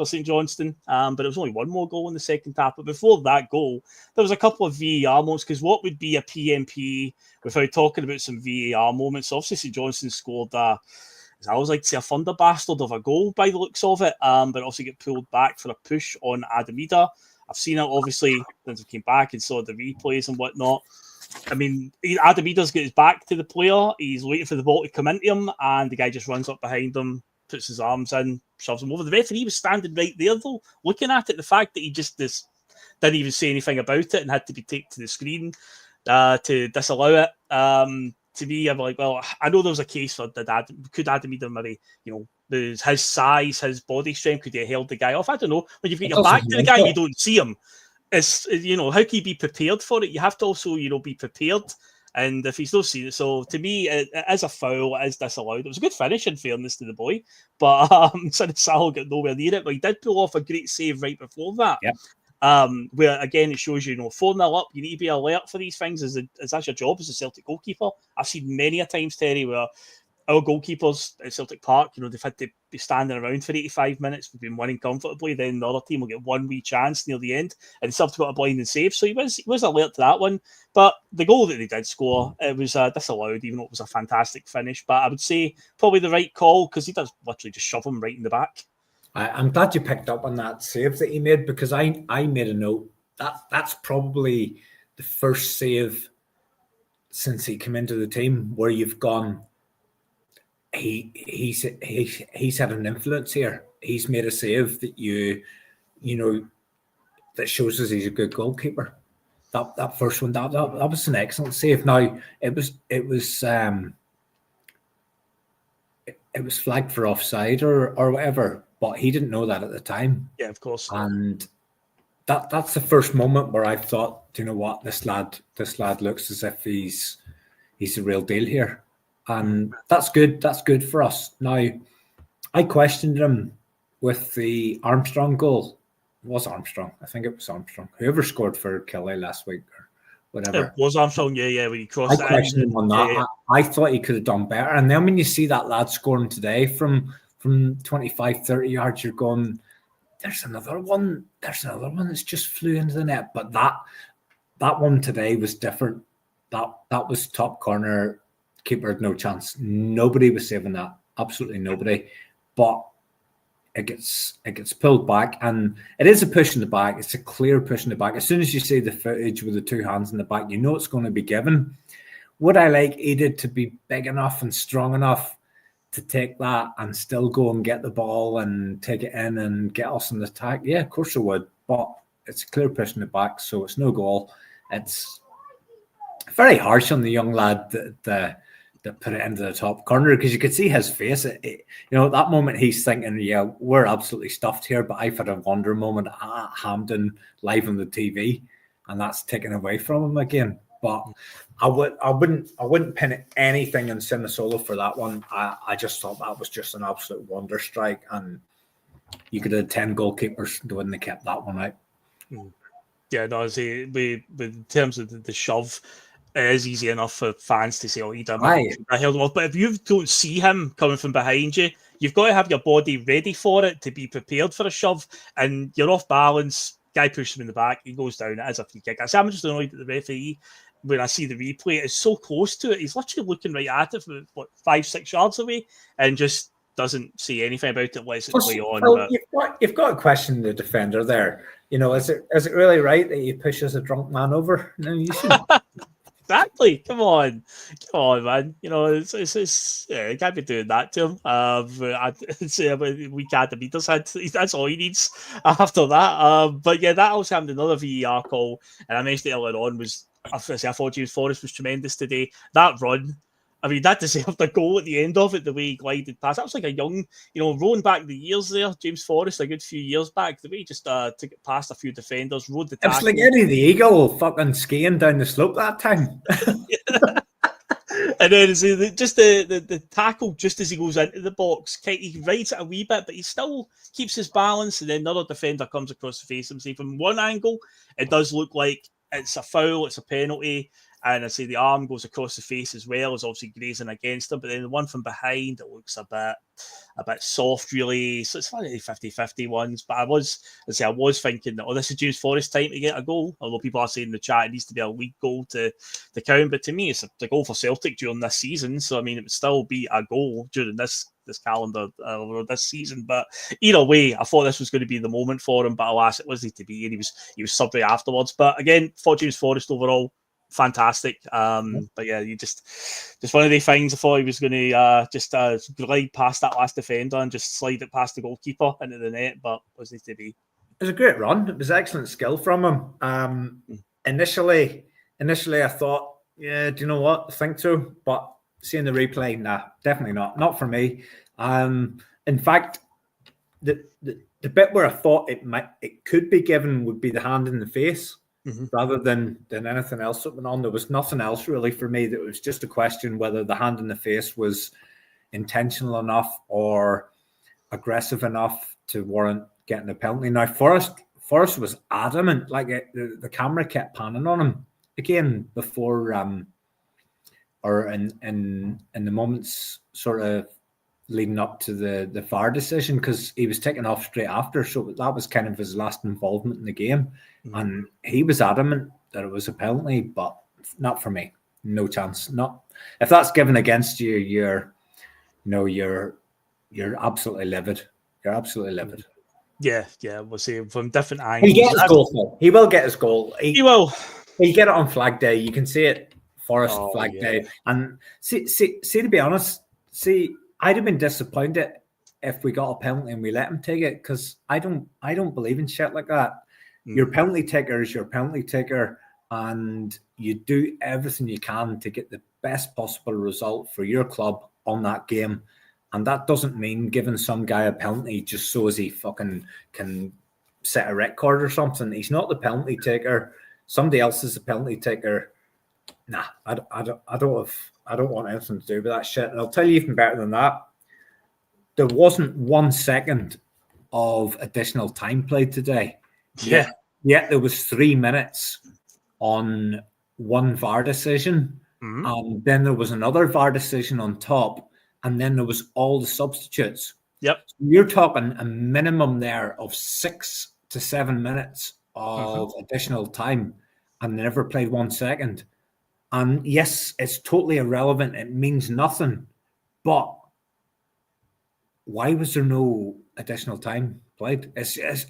St Johnstone, but it was only 1 more goal in the second half. But before that goal, there was a couple of VAR moments, because what would be a P.M.P. without talking about some VAR moments? Obviously, St Johnstone scored as I always like to say, a thunder bastard of a goal by the looks of it, but also get pulled back for a push on Adamida. I've seen it, obviously, since we came back and saw the replays and whatnot. I mean, Adamida's got his back to the player. He's waiting for the ball to come into him, and the guy just runs up behind him, puts his arms in, shoves him over. The referee was standing right there, though, looking at it. The fact that he just didn't even say anything about it and had to be taken to the screen to disallow it. To me, I'm like, well, I know there was a case for could Adamida maybe, his size, his body strength, could he have held the guy off? I don't know. When you've got your back to the guy, you don't see him. It's, how can you be prepared for it? You have to also, be prepared. And if he's not seen it, so to me, it is a foul, it is disallowed. It was a good finish, in fairness to the boy, but Sal got nowhere near it. But he did pull off a great save right before that. Yep. Where again, it shows you, 4-0 up, you need to be alert for these things, as that's your job as a Celtic goalkeeper. I've seen many a times, Terry, where our goalkeepers at Celtic Park, they've had to be standing around for 85 minutes. We've been winning comfortably. Then the other team will get one wee chance near the end, and Celtic got a blinding save. So he was alert to that one. But the goal that they did score, it was disallowed, even though it was a fantastic finish. But I would say probably the right call, because he does literally just shove him right in the back. I'm glad you picked up on that save that he made, because I made a note that's probably the first save since he came into the team where you've gone, he's had an influence here. He's made a save that that shows us he's a good goalkeeper. That first one, that was an excellent save. Now it was flagged for offside or whatever, but he didn't know that at the time. Yeah, of course. And that's the first moment where I thought, do you know what, this lad looks as if he's the real deal here. And that's good. That's good for us. Now, I questioned him with the Armstrong goal. It was Armstrong. I think it was Armstrong. Whoever scored for Kelly last week or whatever. It was Armstrong, yeah, when he crossed I questioned him on that. Yeah. I thought he could have done better. And then when you see that lad scoring today from 25, 30 yards, you're going, there's another one that's just flew into the net. But that one today was different. That was top corner. Keeper had no chance. Nobody was saving that. Absolutely nobody. But it gets pulled back, and it is a push in the back. It's a clear push in the back. As soon as you see the footage with the two hands in the back, you know it's going to be given. Would I like Edith to be big enough and strong enough to take that and still go and get the ball and take it in and get us in the attack? Yeah, of course I would. But it's a clear push in the back, so it's no goal. It's very harsh on the young lad that put it into the top corner, because you could see his face. At that moment he's thinking, yeah, we're absolutely stuffed here, but I've had a wonder moment at Hampden live on the TV, and that's taken away from him again. But I wouldn't pin anything in Sinisolo for that one. I just thought that was just an absolute wonder strike, and you could have 10 goalkeepers, they wouldn't have kept that one out. Yeah, no, in terms of the shove, it is easy enough for fans to say, "Oh, he done I held him off." But if you don't see him coming from behind you, you've got to have your body ready for it, to be prepared for a shove. And you're off balance. Guy pushes him in the back. He goes down. It is a free kick. I'm just annoyed at the referee when I see the replay. It's so close to it. He's literally looking right at it from 5-6 yards away, and just doesn't say anything about it. Lets it play on. Well, you've got to question the defender there. Is it really right that he pushes a drunk man over? No, you shouldn't. Exactly. Come on, man. It can't be doing that to him. We can't beat us. That's all he needs after that. But yeah, that also happened another VAR call, and I mentioned it earlier on. I thought James Forrest was tremendous today. That run, I mean, that deserved a goal at the end of it, the way he glided past. That was like a young, rolling back the years there, James Forrest, a good few years back, the way he just took it past a few defenders, rode the tackle. It was like Eddie the Eagle fucking skiing down the slope that time. And then just the tackle, just as he goes into the box, he rides it a wee bit, but he still keeps his balance, and then another defender comes across the face of him. See, from one angle, it does look like it's a foul, it's a penalty. And I say the arm goes across the face as well, as obviously grazing against him. But then the one from behind, it looks a bit soft, really. So it's one of the 50-50 ones. But I was thinking that, this is James Forrest's time to get a goal. Although people are saying in the chat it needs to be a league goal to count. But to me, it's a goal for Celtic during this season. So, I mean, it would still be a goal during this calendar or this season. But either way, I thought this was going to be the moment for him. But alas, it wasn't to be. And he was subbed right afterwards. But again, for James Forrest overall, fantastic. But yeah, you just one of the things. I thought he was going to just glide past that last defender and just slide it past the goalkeeper into the net, but wasn't to be. It was a great run. It was excellent skill from him. Initially I thought, yeah, do you know what? I think so. But seeing the replay, nah, definitely not for me. In fact, the bit where I thought it could be given would be the hand in the face. Rather than anything else that went on. There was nothing else really for me. That was just a question whether the hand in the face was intentional enough or aggressive enough to warrant getting a penalty. Now, Forrest was adamant. Like the camera kept panning on him again before, or in the moments sort of leading up to the VAR decision, because he was taken off straight after. So that was kind of his last involvement in the game. And he was adamant that it was a penalty, but not for me. No chance. Not if that's given against you, you're absolutely livid. You're absolutely livid. Yeah, we'll see from different angles. He'll get his goal. He will get his goal. He will. He'll get it on Flag Day. You can see it, Forest Flag Day. And see, to be honest, I'd have been disappointed if we got a penalty and we let him take it, because I don't believe in shit like that. Your penalty taker is your penalty taker, and you do everything you can to get the best possible result for your club on that game. And that doesn't mean giving some guy a penalty just so as he fucking can set a record or something. He's not the penalty taker. Somebody else is the penalty taker. Nah, I don't want anything to do with that shit. And I'll tell you even better than that. There wasn't 1 second of additional time played today. Yeah. Yet there was 3 minutes on one VAR decision. And then there was another VAR decision on top. And then there was all the substitutes. Yep. You're talking a minimum there of 6 to 7 minutes of additional time. And they never played 1 second. And yes, it's totally irrelevant. It means nothing. But why was there no additional time played? It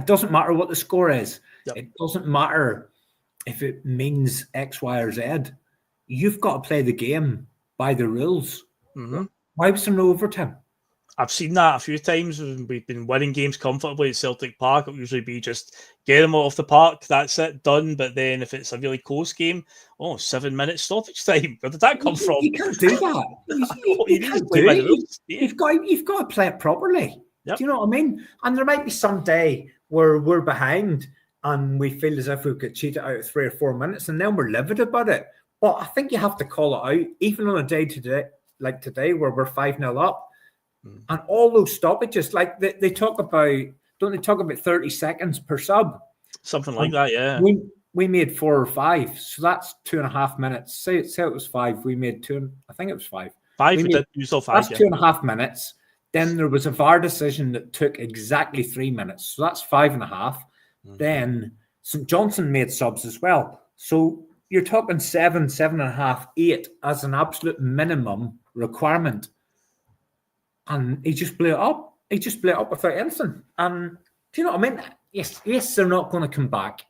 doesn't matter what the score is. Yep. It doesn't matter if it means X, Y, or Z. You've got to play the game by the rules. Why was there no overtime? I've seen that a few times when we've been winning games comfortably at Celtic Park. It'll usually be just get them off the park, that's it, done. But then if it's a really close game, 7 minutes stoppage time. Where did that come from? You can't do that. You've got to play it properly. Yep. Do you know what I mean? And there might be some day where we're behind and we feel as if we could cheat it out of 3 or 4 minutes, and then we're livid about it. But I think you have to call it out, even on a day like today where we're 5-0 up. And all those stoppages, like they talk about, don't they talk about 30 seconds per sub? Something like that, yeah. We made 4 or 5, so that's 2.5 minutes. Say it was 5. We made 2. I think it was 5. 5. We did use all 5. That's 2.5 minutes. Then there was a VAR decision that took exactly 3 minutes, so that's 5.5. Then St Johnstone made subs as well, so you're talking 7, 7.5, 8 as an absolute minimum requirement. And he just blew it up. He just blew it up without anything. And do you know what I mean? Yes, they're not going to come back.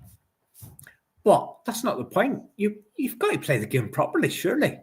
But that's not the point. You've got to play the game properly, surely.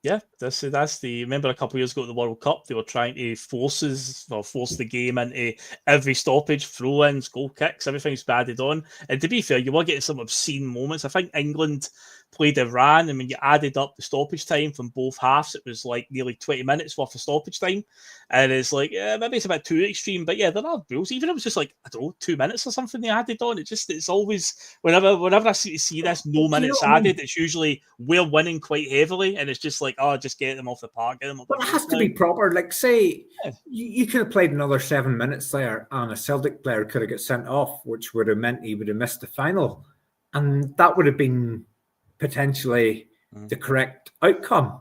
Yeah, that's the. Remember a couple of years ago at the World Cup, they were trying to force the game into every stoppage, throw-ins, goal kicks, everything's added on. And to be fair, you were getting some obscene moments. I think England played Iran, and when you added up the stoppage time from both halves, it was like nearly 20 minutes worth of stoppage time. And it's like, maybe it's a bit too extreme, but yeah, there are rules. Even if it was just like, I don't know, 2 minutes or something they added on, it's always, whenever I see this, no minutes added, it's usually we're winning quite heavily, and it's just like, just get them off the park. Get them off but it has to be proper. Like, say, you could have played another 7 minutes there, and a Celtic player could have got sent off, which would have meant he would have missed the final. And that would have been potentially the correct outcome.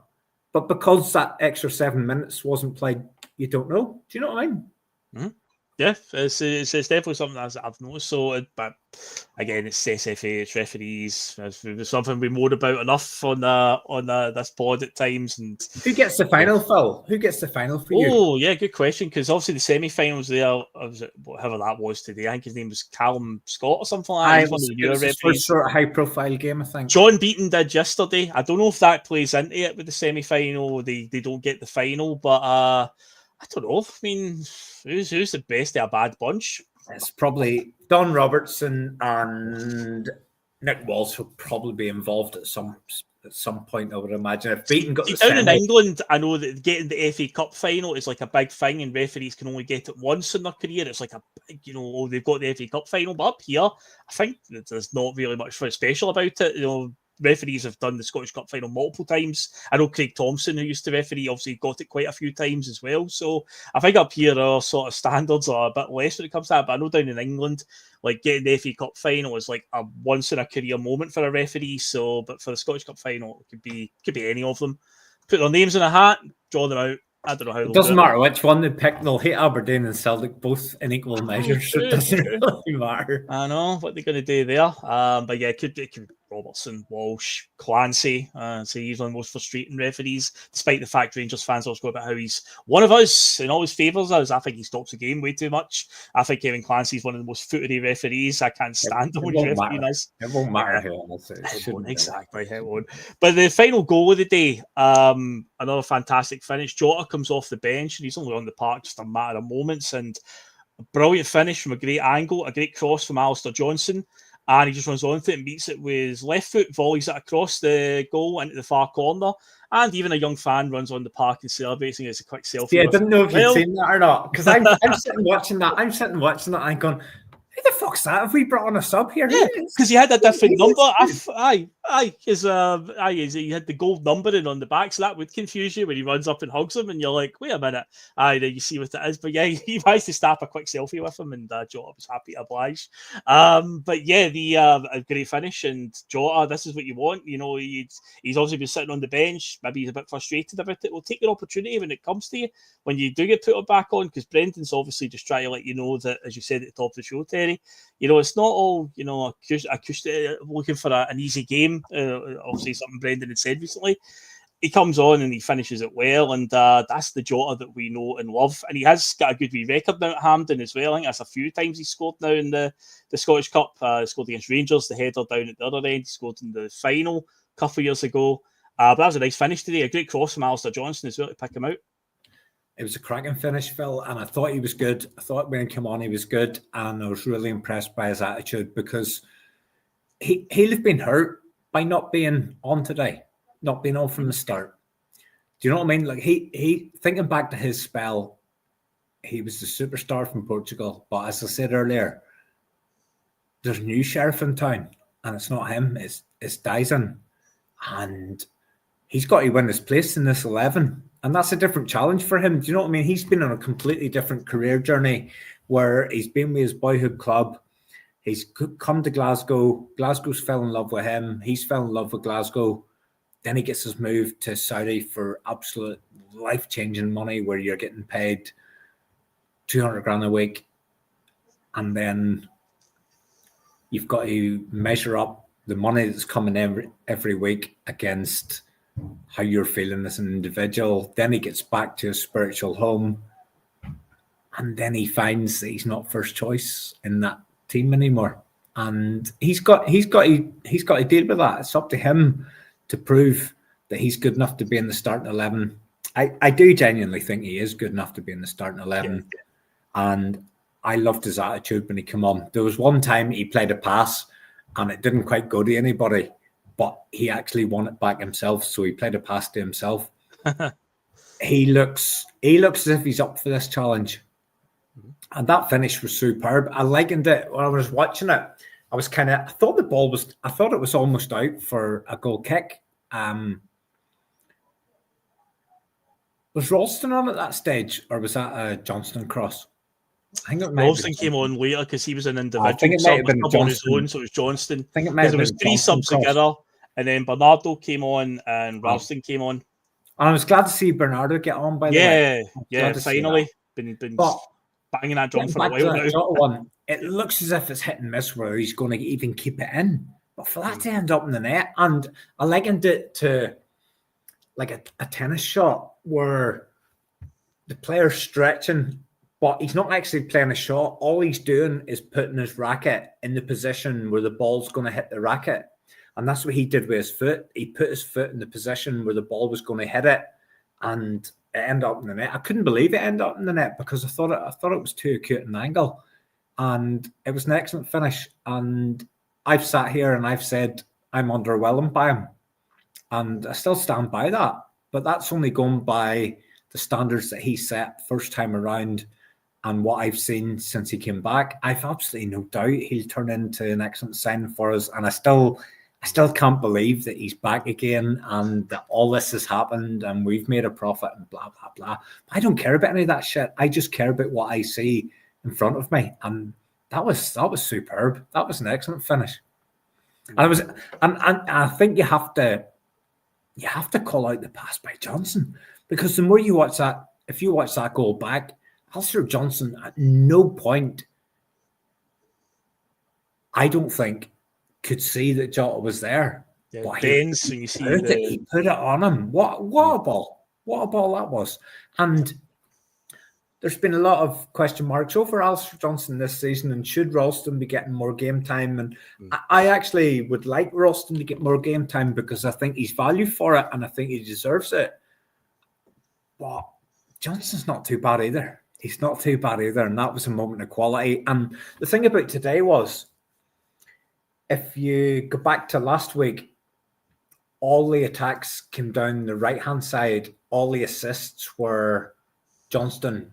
But because that extra 7 minutes wasn't played, you don't know. Do you know what I mean? Yeah, it's definitely something I've noticed. So, but again, it's SFA, it's referees. It's something we moan about enough on this pod at times. And who gets the final, Phil? Who gets the final for you? Oh, yeah, good question. Because obviously the semi-finals there, whatever that was today, I think his name was Callum Scott or something like that. It was the first sort of high-profile game, I think. John Beaton did yesterday. I don't know if that plays into it with the semi-final. They don't get the final, but I don't know. I mean, who's the best of a bad bunch? It's probably Don Robertson and Nick Walsh will probably be involved at some point, I would imagine. If Beaton got down in England, I know that getting the FA Cup final is like a big thing, and referees can only get it once in their career. It's like a big, they've got the FA Cup final, but up here, I think there's not really much special about it. Referees have done the Scottish Cup final multiple times. I know Craig Thompson, who used to referee, obviously got it quite a few times as well. So I think up here our sort of standards are a bit less when it comes to that. But I know down in England, like getting the FA Cup final is like a once in a career moment for a referee. So, but for the Scottish Cup final, it could be any of them. Put their names in a hat, draw them out. I don't know how. It doesn't matter which one they pick. They'll hit Aberdeen and Celtic both in equal measures. So it doesn't really matter. I know what they're going to do there. But yeah, it could be Robertson, Walsh, Clancy. So he's one of the most frustrating referees, despite the fact Rangers fans always go about how he's one of us and always favours us. I think he stops the game way too much. I think Kevin Clancy's one of the most footery referees. I can't stand him when he's refereeing us. It won't matter who else it won't, exactly. It won't. But the final goal of the day, another fantastic finish. Jota comes off the bench and he's only on the park just a matter of moments, and a brilliant finish from a great angle, a great cross from Alistair Johnson. and he just runs onto it and beats it with his left foot, volleys it across the goal into the far corner, and even a young fan runs on the park and celebrating as a quick selfie. Yeah, I didn't know if you'd seen that or not, because I'm sitting watching that. I'm going, who the fuck's that? Have we brought on a sub here? Yeah, because he had a different number. He had the gold numbering on the back, so that would confuse you when he runs up and hugs him, and you're like, wait a minute. Then you see what it is. But yeah, he managed to snap a quick selfie with him, and Jota was happy to oblige. But yeah, a great finish, and Jota, this is what you want. You know, he's obviously been sitting on the bench. Maybe he's a bit frustrated about it. Well, take your opportunity when it comes to you, when you do get put back on, because Brendan's obviously just trying to let you know that, as you said at the top of the show, Terry, you know, it's not all, you know, acoustic, looking for an easy game. Obviously, something Brendan had said recently. He comes on and he finishes it well, and that's the Jota that we know and love. And he has got a good wee record now at Hampden as well. I think that's a few times he scored now in the Scottish Cup. Scored against Rangers, the header down at the other end. He scored in the final a couple of years ago. But that was a nice finish today. A great cross from Alistair Johnstone as well to pick him out. It was a cracking finish, Phil, and I thought he was good. I thought when he came on, he was good, and I was really impressed by his attitude, because he'll have been hurt by not being on today, not being on from the start. Do you know what I mean? Like he thinking back to his spell, he was the superstar from Portugal, but as I said earlier, there's a new sheriff in town, and it's not him, it's Dyson, and he's got to win his place in this 11. And that's a different challenge for him. Do you know what I mean? He's been on a completely different career journey, where he's been with his boyhood club. He's come to Glasgow. Glasgow's fell in love with him. He's fell in love with Glasgow. Then he gets his move to Saudi for absolute life-changing money, where you're getting paid 200 grand a week. And then you've got to measure up the money that's coming every week against how you're feeling as an individual. Then he gets back to his spiritual home, and then he finds that he's not first choice in that team anymore, and he's got to deal with that. It's up to him to prove that he's good enough to be in the starting 11. I do genuinely think he is good enough to be in the starting 11, and I loved his attitude when he came on. There was one time he played a pass and it didn't quite go to anybody, but he actually won it back himself, so he played a pass to himself. He looks as if he's up for this challenge. And that finish was superb. I likened it when I was watching it. I thought it was almost out for a goal kick. Was Rolston on at that stage, or was that a Johnstone cross? I think Rolston came on later because he was an individual. I think it might have been on his own, so it was Johnstone. I think it might have been. There was three subs together, and then Bernardo came on and Rolston came on. And I was glad to see Bernardo get on, by the way. Yeah, finally. Been banging that drum for a while now. It looks as if it's hit and miss where he's going to even keep it in. But for that to end up in the net, and I likened it to like a tennis shot where the player's stretching, but he's not actually playing a shot. All he's doing is putting his racket in the position where the ball's going to hit the racket. And that's what he did with his foot. He put his foot in the position where the ball was going to hit it, and it ended up in the net. I couldn't believe it ended up in the net, because I thought it was too acute an angle. And it was an excellent finish. And I've sat here and I've said I'm underwhelmed by him. And I still stand by that. But that's only going by the standards that he set first time around and what I've seen since he came back. I've absolutely no doubt he'll turn into an excellent sign for us. And I still can't believe that he's back again and that all this has happened and we've made a profit and blah, blah, blah. I don't care about any of that shit. I just care about what I see in front of me. And that was superb. That was an excellent finish. And I think you have to call out the pass by Johnson, because the more you watch that, if you watch that goal back, Alistair Johnson at no point, I don't think, could see that Jota was there. Yeah, but he put it on him. What a ball. What a ball that was. And there's been a lot of question marks over Alistair Johnson this season, and should Rolston be getting more game time? And I actually would like Rolston to get more game time, because I think he's valued for it and I think he deserves it. But Johnson's not too bad either. He's not too bad either. And that was a moment of quality. And the thing about today was, if you go back to last week, all the attacks came down the right-hand side. All the assists were Johnstone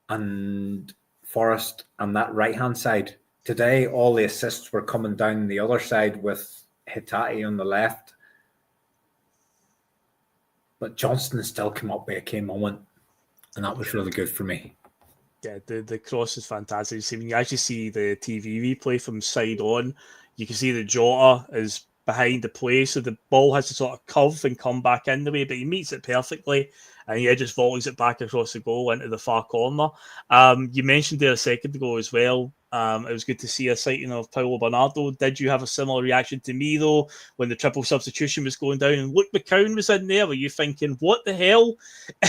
and Forrest and that right-hand side. Today, all the assists were coming down the other side with Hitati on the left. But Johnstone still came up with a key moment, and that was really good for me. Yeah, the cross is fantastic. See, when you actually see the TV replay from side on, you can see the Jota is behind the play, so the ball has to sort of curve and come back in the way, but he meets it perfectly, and he just volleys it back across the goal into the far corner. You mentioned there a second ago as well. It was good to see a sighting of Paulo Bernardo. Did you have a similar reaction to me, though, when the triple substitution was going down and Luke McCown was in there? Were you thinking, what the hell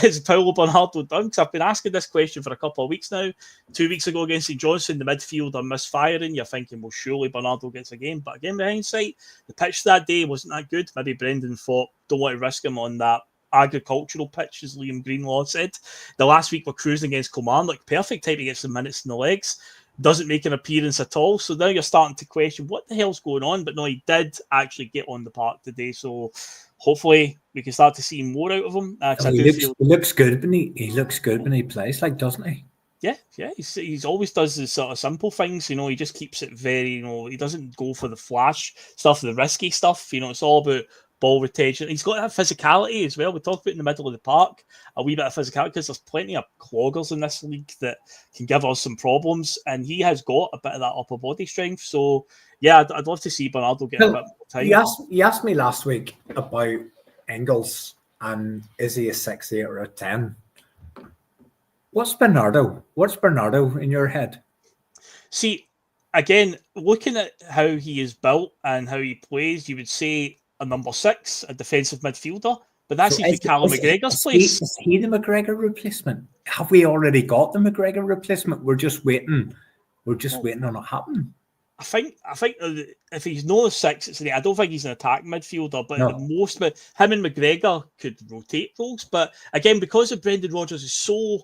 is Paulo Bernardo done? Because I've been asking this question for a couple of weeks now. 2 weeks ago against St Johnstone, the midfield are misfiring. You're thinking, well, surely Bernardo gets a game. But again, with hindsight, the pitch that day wasn't that good. Maybe Brendan thought, don't want to risk him on that agricultural pitch, as Liam Greenlaw said. The last week we're cruising against Kilmarnock, perfect time to get some minutes in the legs. Doesn't make an appearance at all. So now you're starting to question what the hell's going on. But no, he did actually get on the park today. So hopefully we can start to see more out of him. He looks good when he looks good when he plays, like, doesn't he? Yeah. He's always does the sort of simple things. He just keeps it very. He doesn't go for the flash stuff, the risky stuff. It's all about ball retention. He's got that physicality as well. We talked about in the middle of the park, a wee bit of physicality, because there's plenty of cloggers in this league that can give us some problems, and he has got a bit of that upper body strength. So yeah, I'd love to see Bernardo get a bit more time. You asked me last week about Engels and is he a 6, 8 or a 10? What's Bernardo in your head? See, again, looking at how he is built and how he plays, you would say a number 6, a defensive midfielder, but that's even Callum McGregor's place. Is he the McGregor replacement? Have we already got the McGregor replacement? We're just waiting on it happening. I think if he's not a 6, it's an 8. I don't think he's an attack midfielder, but at the most, him and McGregor could rotate roles. But again, because of Brendan Rodgers is so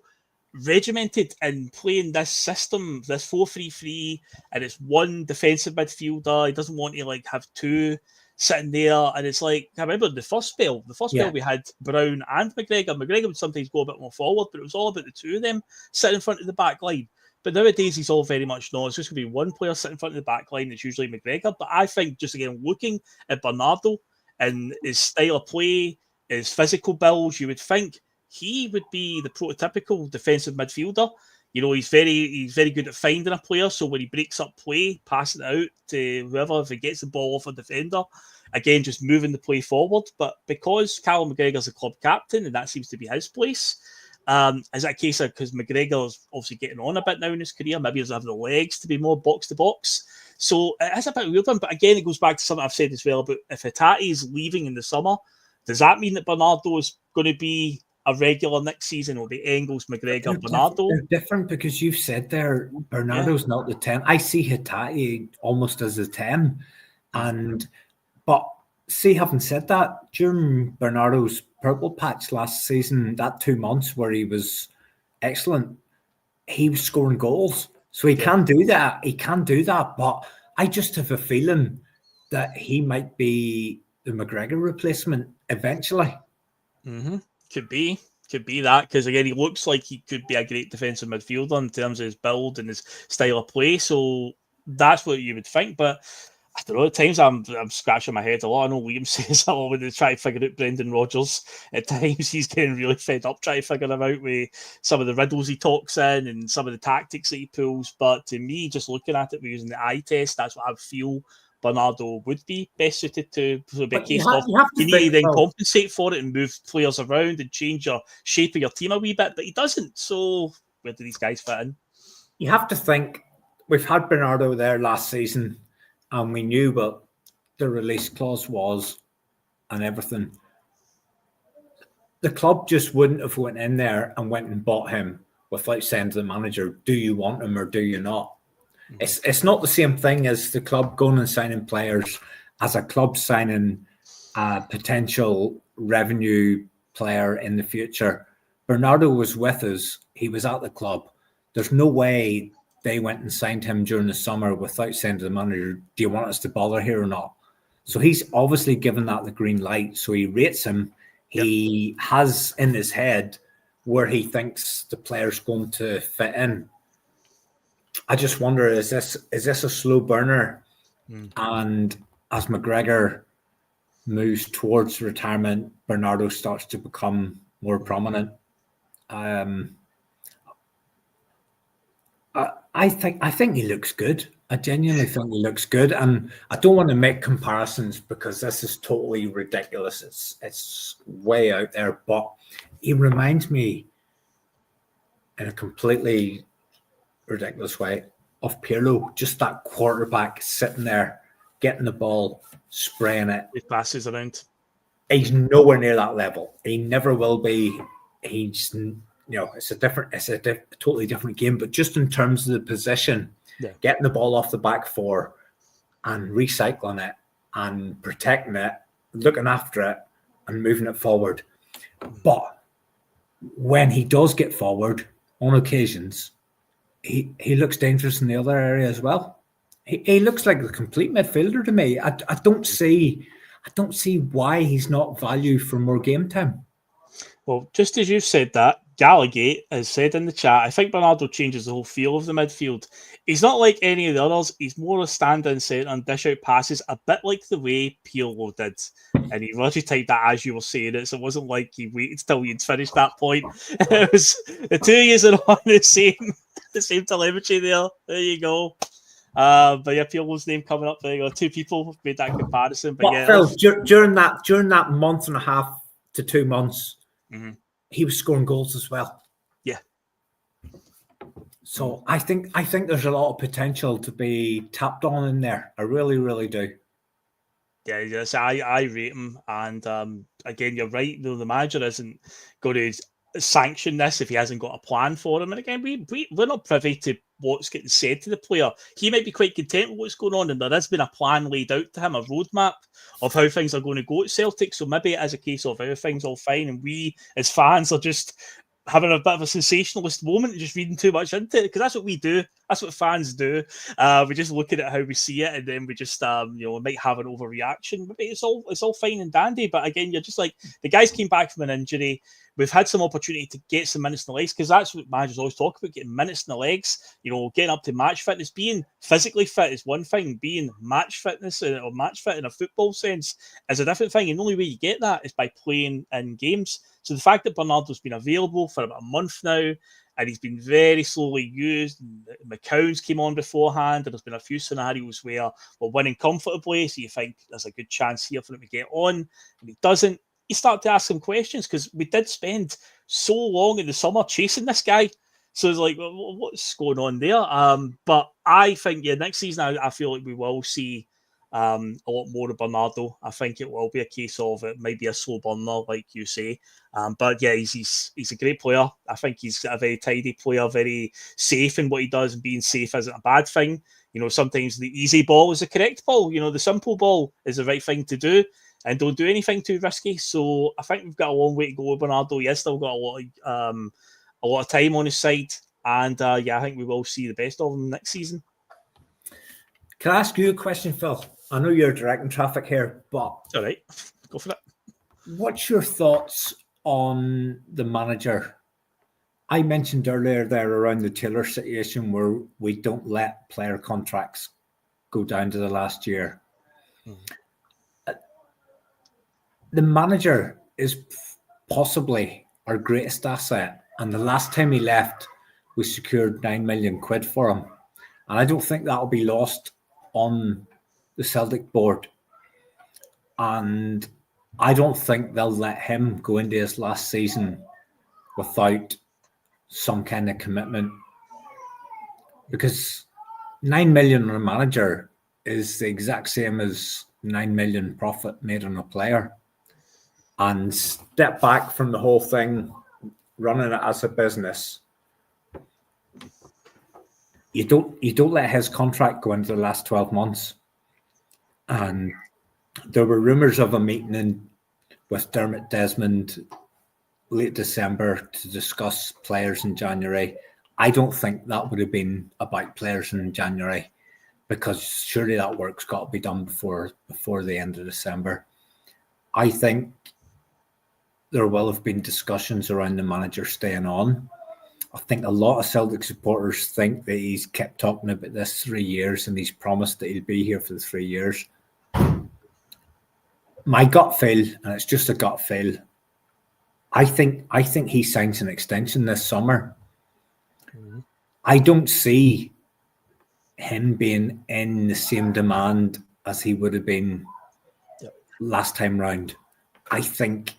regimented in playing this system, this 4-3-3, and it's one defensive midfielder, he doesn't want to have two sitting there, and it's like, I remember the first spell we had Brown and McGregor. McGregor would sometimes go a bit more forward, but it was all about the two of them sitting in front of the back line. But nowadays he's all very much no, it's just going to be one player sitting in front of the back line. It's usually McGregor. But I think, just again, looking at Bernardo and his style of play, his physical build, you would think he would be the prototypical defensive midfielder. He's very good at finding a player. So when he breaks up play, passing it out to whoever, if he gets the ball off a defender, again, just moving the play forward. But because Callum McGregor's a club captain and that seems to be his place, is that a case of because McGregor's obviously getting on a bit now in his career, maybe he doesn't have the legs to be more box to box. So it's a bit weird one. But again, it goes back to something I've said as well about if Hitati is leaving in the summer, does that mean that Bernardo is going to be a regular next season? Will be Engels, McGregor, Bernardo? They're different because you've said there Bernardo's not the 10. I see Hitati almost as a 10. But see, having said that, during Bernardo's purple patch last season, that 2 months where he was excellent, he was scoring goals. So he can do that. But I just have a feeling that he might be the McGregor replacement eventually. Mm-hmm. Could be that, because again, he looks like he could be a great defensive midfielder in terms of his build and his style of play. So that's what you would think. But I don't know, at times I'm scratching my head a lot. I know Liam says a lot when they try to figure out Brendan Rodgers. At times he's getting really fed up trying to figure him out with some of the riddles he talks in and some of the tactics that he pulls. But to me, just looking at it, we're using the eye test, that's what I feel Bernardo would be best suited to. So be a case of you need to then compensate for it and move players around and change your shape of your team a wee bit, but he doesn't. So where do these guys fit in? You have to think, we've had Bernardo there last season and we knew what the release clause was and everything. The club just wouldn't have went in there and went and bought him without saying to the manager, do you want him or do you not? It's not the same thing as the club going and signing players as a club signing a potential revenue player in the future. Bernardo was with us. He was at the club. There's no way they went and signed him during the summer without saying to the manager, do you want us to bother here or not? So he's obviously given that the green light. So he rates him. He has in his head where he thinks the player's going to fit in. I just wonder, is this a slow burner? And as McGregor moves towards retirement, Bernardo starts to become more prominent. I think he looks good. I genuinely think he looks good, and I don't want to make comparisons because this is totally ridiculous. It's way out there, but he reminds me in a completely ridiculous way of Pirlo, just that quarterback sitting there, getting the ball, spraying it. He passes around. He's nowhere near that level. He never will be. He's, it's a totally different game. But just in terms of the position, getting the ball off the back four and recycling it and protecting it, looking after it and moving it forward. But when he does get forward on occasions, he looks dangerous in the other area as well. He looks like a complete midfielder to me. I don't see why he's not value for more game time. Well, just as you've said that, Gallagate has said in the chat, I think Bernardo changes the whole feel of the midfield. He's not like any of the others. He's more a stand-in centre and dish out passes, a bit like the way Pirlo did. And he really typed that as you were saying it, so it wasn't like he waited till you'd finished that point. It was the two of you are on the same telemetry there. There you go. But yeah, Pirlo's name coming up. There you go. Two people made that comparison. But yeah, Phil, during that month and a half to 2 months, he was scoring goals as well. Yeah. So I think there's a lot of potential to be tapped on in there. I really, really do. Yeah, yes, I rate him. And again, you're right. The manager isn't going to sanction this if he hasn't got a plan for him. And again, we're not privy to what's getting said to the player. He might be quite content with what's going on, and there has been a plan laid out to him, a roadmap of how things are going to go at Celtic. So maybe it is a case of everything's all fine, and we as fans are just having a bit of a sensationalist moment and just reading too much into it, because that's what we do. That's what fans do. We just look at it how we see it, and then we just we might have an overreaction. Maybe it's all fine and dandy, but again, you're just like, the guys came back from an injury. We've had some opportunity to get some minutes in the legs, because that's what managers always talk about, getting minutes in the legs, getting up to match fitness. Being physically fit is one thing. Being match fitness or match fit in a football sense is a different thing. And the only way you get that is by playing in games. So the fact that Bernardo's been available for about a month now, and he's been very slowly used, McCown's came on beforehand, and there's been a few scenarios where we're winning comfortably, so you think there's a good chance here for him to get on, and he doesn't. You start to ask some questions, because we did spend so long in the summer chasing this guy. So it's like, well, what's going on there? But I think, next season, I feel like we will see a lot more of Bernardo. I think it will be a case of it might be a slow burner, like you say. But yeah, he's a great player. I think he's a very tidy player, very safe in what he does, and being safe isn't a bad thing. Sometimes the easy ball is the correct ball. The simple ball is the right thing to do. And don't do anything too risky. So I think we've got a long way to go with Bernardo. He has still got a lot of time on his side. And I think we will see the best of him next season. Can I ask you a question, Phil? I know you're directing traffic here, but... All right, go for it. What's your thoughts on the manager? I mentioned earlier there around the Taylor situation where we don't let player contracts go down to the last year. The manager is possibly our greatest asset, and the last time he left, we secured 9 million quid for him, and I don't think that'll be lost on the Celtic board, and I don't think they'll let him go into his last season without some kind of commitment, because 9 million on a manager is the exact same as 9 million profit made on a player. And step back from the whole thing, running it as a business. You don't let his contract go into the last 12 months. And there were rumours of a meeting with Dermot Desmond late December to discuss players in January. I don't think that would have been about players in January, because surely that work's got to be done before the end of December. I think there will have been discussions around the manager staying on. I think a lot of Celtic supporters think that he's kept talking about this 3 years and he's promised that he'll be here for the 3 years. My gut feel, and it's just a gut feel, I think he signs an extension this summer. Mm-hmm. I don't see him being in the same demand as he would have been last time round. I think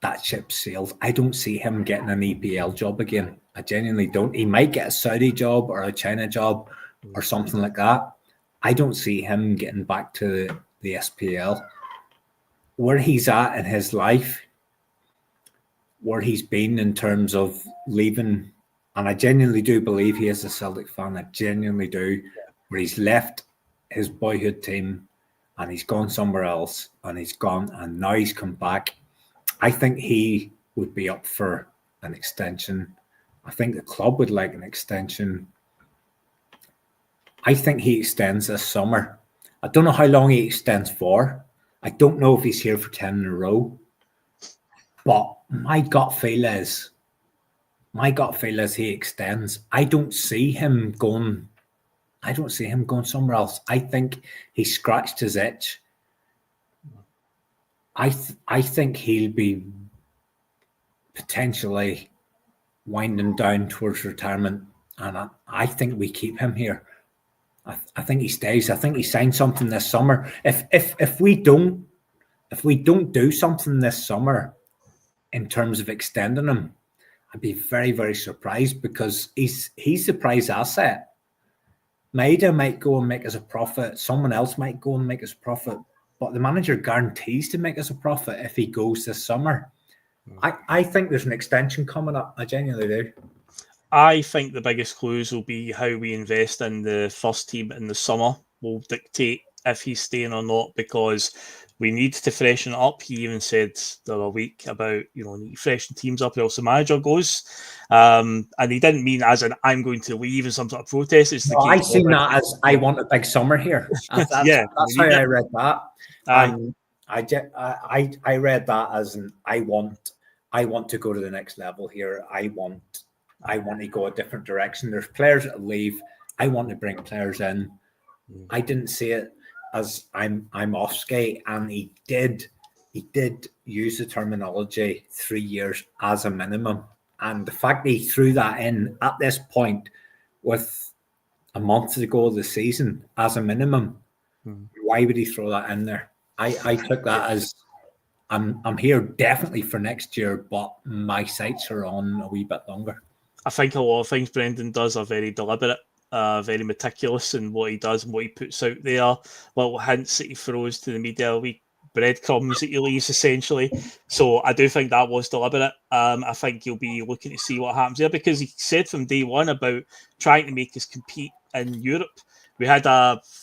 that ship sailed. I don't see him getting an EPL job again. I genuinely don't. He might get a Saudi job or a China job or something like that. I don't see him getting back to the SPL. Where he's at in his life, where he's been in terms of leaving, and I genuinely do believe he is a Celtic fan. I genuinely do. Where he's left his boyhood team and he's gone somewhere else and he's gone and now he's come back. I think he would be up for an extension. I think the club would like an extension. I think he extends this summer. I don't know how long he extends for. I don't know if he's here for 10 in a row. But my gut feel is he extends. I don't see him going somewhere else. I think he scratched his itch. I think he'll be potentially winding down towards retirement, and I think we keep him here. I think he stays. I think he signs something this summer. If we don't do something this summer in terms of extending him, I'd be very, very surprised, because he's the prize asset. Maeda might go and make us a profit. Someone else might go and make us a profit. But the manager guarantees to make us a profit if he goes this summer. I think there's an extension coming up. I genuinely do. I think the biggest clues will be how we invest in the first team in the summer will dictate if he's staying or not, because we need to freshen it up. He even said the other week about, need to freshen teams up or else the manager goes. And he didn't mean as in, I'm going to leave in some sort of protest. It's I seen that as, I want a big summer here. That's how I read that. I read that as an, I want to go to the next level here. I want to go a different direction. There's players that leave. I want to bring players in. I didn't see it as I'm off skate, and he did use the terminology 3 years as a minimum. And the fact that he threw that in at this point with a month to go of the season as a minimum, why would he throw that in there? I took that as I'm here definitely for next year, but my sights are on a wee bit longer. I think a lot of things Brendan does are very deliberate, very meticulous in what he does and what he puts out there. Little hints that he throws to the media, wee breadcrumbs that he leaves essentially. So I do think that was deliberate. I think you'll be looking to see what happens there, because he said from day one about trying to make us compete in Europe. We had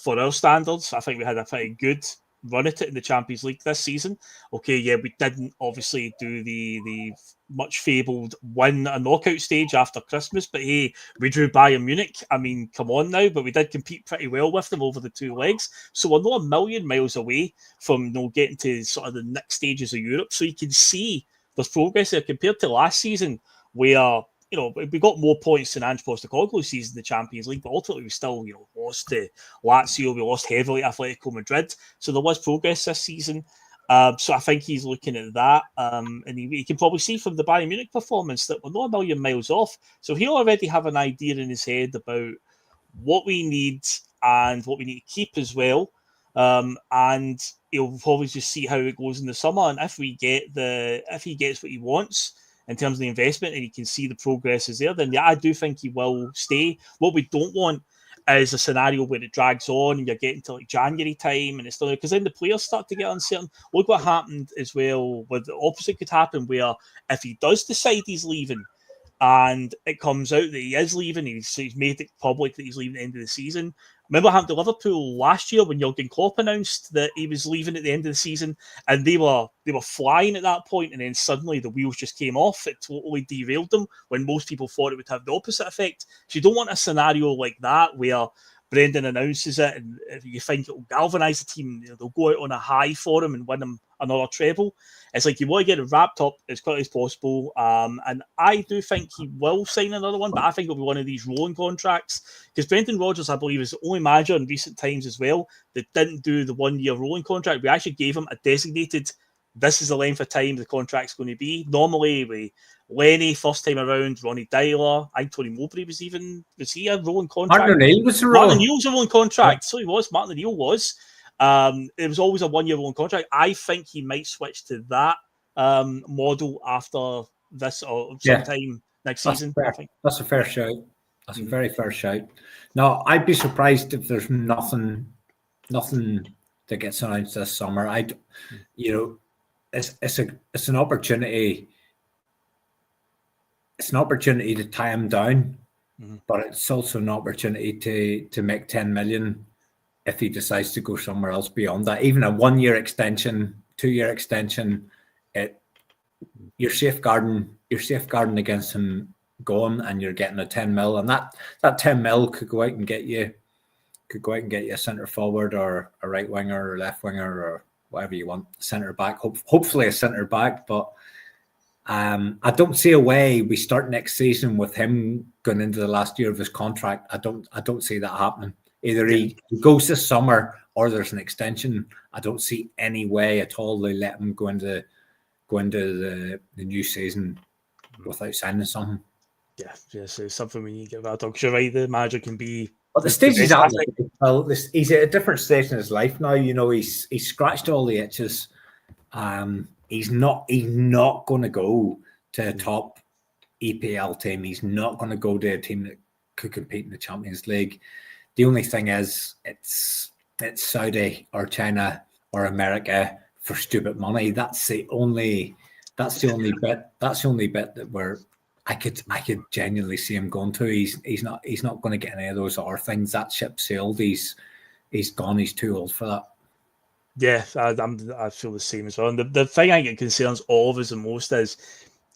for our standards, I think we had a pretty good run at it in the Champions League this season. Okay, yeah, we didn't obviously do the much fabled win a knockout stage after Christmas, but hey, we drew Bayern Munich. I mean, come on now, but we did compete pretty well with them over the 2 legs. So we're not a million miles away from getting to sort of the next stages of Europe. So you can see there's progress there compared to last season, where we got more points than Ange Postecoglou's season in the Champions League, but ultimately we still, lost to Lazio, we lost heavily to Atletico Madrid. So there was progress this season. So I think he's looking at that. And he can probably see from the Bayern Munich performance that we're not a million miles off. So he'll already have an idea in his head about what we need and what we need to keep as well. And he'll probably just see how it goes in the summer. And if he gets what he wants in terms of the investment and he can see the progress is there, then yeah, I do think he will stay. What we don't want is a scenario where it drags on and you're getting to like January time and it's still, because then the players start to get uncertain. Look what happened as well, where the opposite could happen, where if he does decide he's leaving and it comes out that he is leaving. He's made it public that he's leaving at the end of the season. Remember happened to Liverpool last year when Jurgen Klopp announced that he was leaving at the end of the season, and they were flying at that point, and then suddenly the wheels just came off. It totally derailed them when most people thought it would have the opposite effect. So you don't want a scenario like that where Brendan announces it, and if you think it will galvanise the team, they'll go out on a high for him and win them another treble. It's like you want to get it wrapped up as quickly as possible. And I do think he will sign another one, but I think it'll be one of these rolling contracts. Because Brendan Rodgers, I believe, is the only manager in recent times as well that didn't do the 1 year rolling contract. We actually gave him a designated, this is the length of time the contract's going to be. Normally, we Lenny, first time around, Ronnie Dyler, I think Tony Mowbray was he a rolling contract? Martin O'Neill was a rolling contract. So he was, Martin O'Neill was. It was always a 1 year rolling contract. I think he might switch to that model after this or sometime next season. That's a fair shout. That's a very fair shout. Now, I'd be surprised if there's nothing that gets announced this summer. It's an opportunity. It's an opportunity to tie him down, but it's also an opportunity to make 10 million if he decides to go somewhere else beyond that. Even a 1 year extension, 2 year extension, you're safeguarding against him going, and you're getting a 10 mil, and that 10 mil could go out and get you a centre forward or a right winger or left winger or whatever you want, centre back. Hopefully a centre back, but I don't see a way we start next season with him going into the last year of his contract. I don't see that happening. Either he goes this summer or there's an extension. I don't see any way at all they let him go into the new season without signing something. Yeah, so it's something we need to get that dog. You're right, the manager can be. But the stage he's at, he's at a different stage in his life now. He's scratched all the itches. He's not going to go to a top EPL team. He's not going to go to a team that could compete in the Champions League. The only thing is, it's Saudi or China or America for stupid money. That's the only bit that I could genuinely see him going to. He's not going to get any of those other things. That ship sailed. He's gone. He's too old for that. Yeah, I feel the same as well. And the thing I think concerns all of us the most is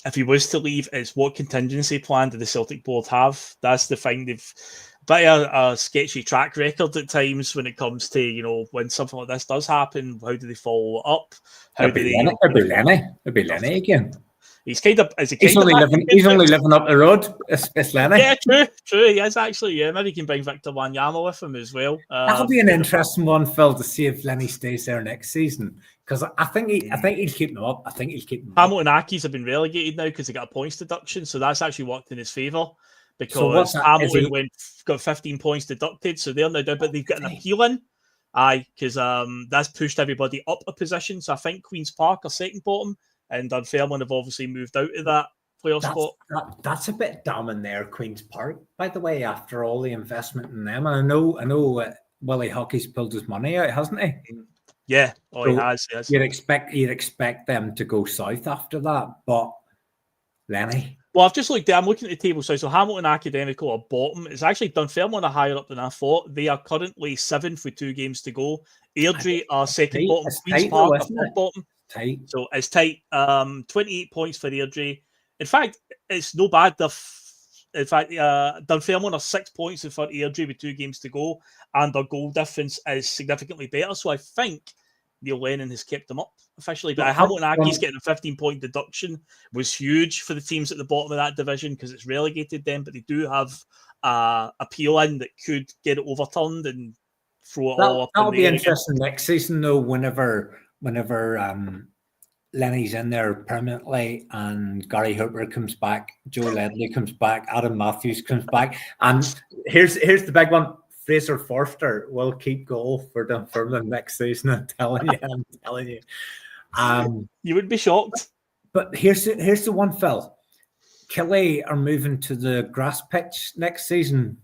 if he was to leave, it's what contingency plan do the Celtic board have? That's the thing. They've bit a sketchy track record at times when it comes to, when something like this does happen. How do they follow up? It'd be Lenny again. He's only living up the road. It's Lenny. Yeah, true. He is actually. Yeah, maybe he can bring Victor Wanyama with him as well. That'll be an interesting one, Phil, to see if Lenny stays there next season. Because I think he'll keep them up. Hamilton Accies have been relegated now because they got a points deduction, so that's actually worked in his favour. Because Hamilton got 15 points deducted, so they're now down, but they've got an appeal in. Aye, because that's pushed everybody up a position. So I think Queen's Park are second bottom, and Dunfermline have obviously moved out of that playoff spot. That's a bit damning there, Queen's Park. By the way, after all the investment in them, and I know Willie Hockey's pulled his money out, hasn't he? Yeah, he has. Yes. You'd expect them to go south after that, but Lenny. Well, I've just I'm looking at the table. So Hamilton Academical are bottom. It's actually Dunfermline are higher up than I thought. They are currently 7th with 2 games to go. Airdrie are second bottom. Queen's Park are fourth bottom. Tight. So it's tight. 28 points for Airdrie. In fact, it's no bad. Dunfermline are 6 points in front of Airdrie with 2 games to go, and their goal difference is significantly better. So I think Neil Lennon has kept them up officially. But Hamilton Accies getting a 15-point deduction was huge for the teams at the bottom of that division because it's relegated them, but they do have appeal in that could get it overturned and throw it all up. That'll be interesting next season, though, whenever Lenny's in there permanently and Gary Hooper comes back, Joe Ledley comes back, Adam Matthews comes back. And here's the big one. Fraser Forster will keep goal for Dunfermline next season. I'm telling you. You would be shocked. But here's the one, Phil. Killie are moving to the grass pitch next season.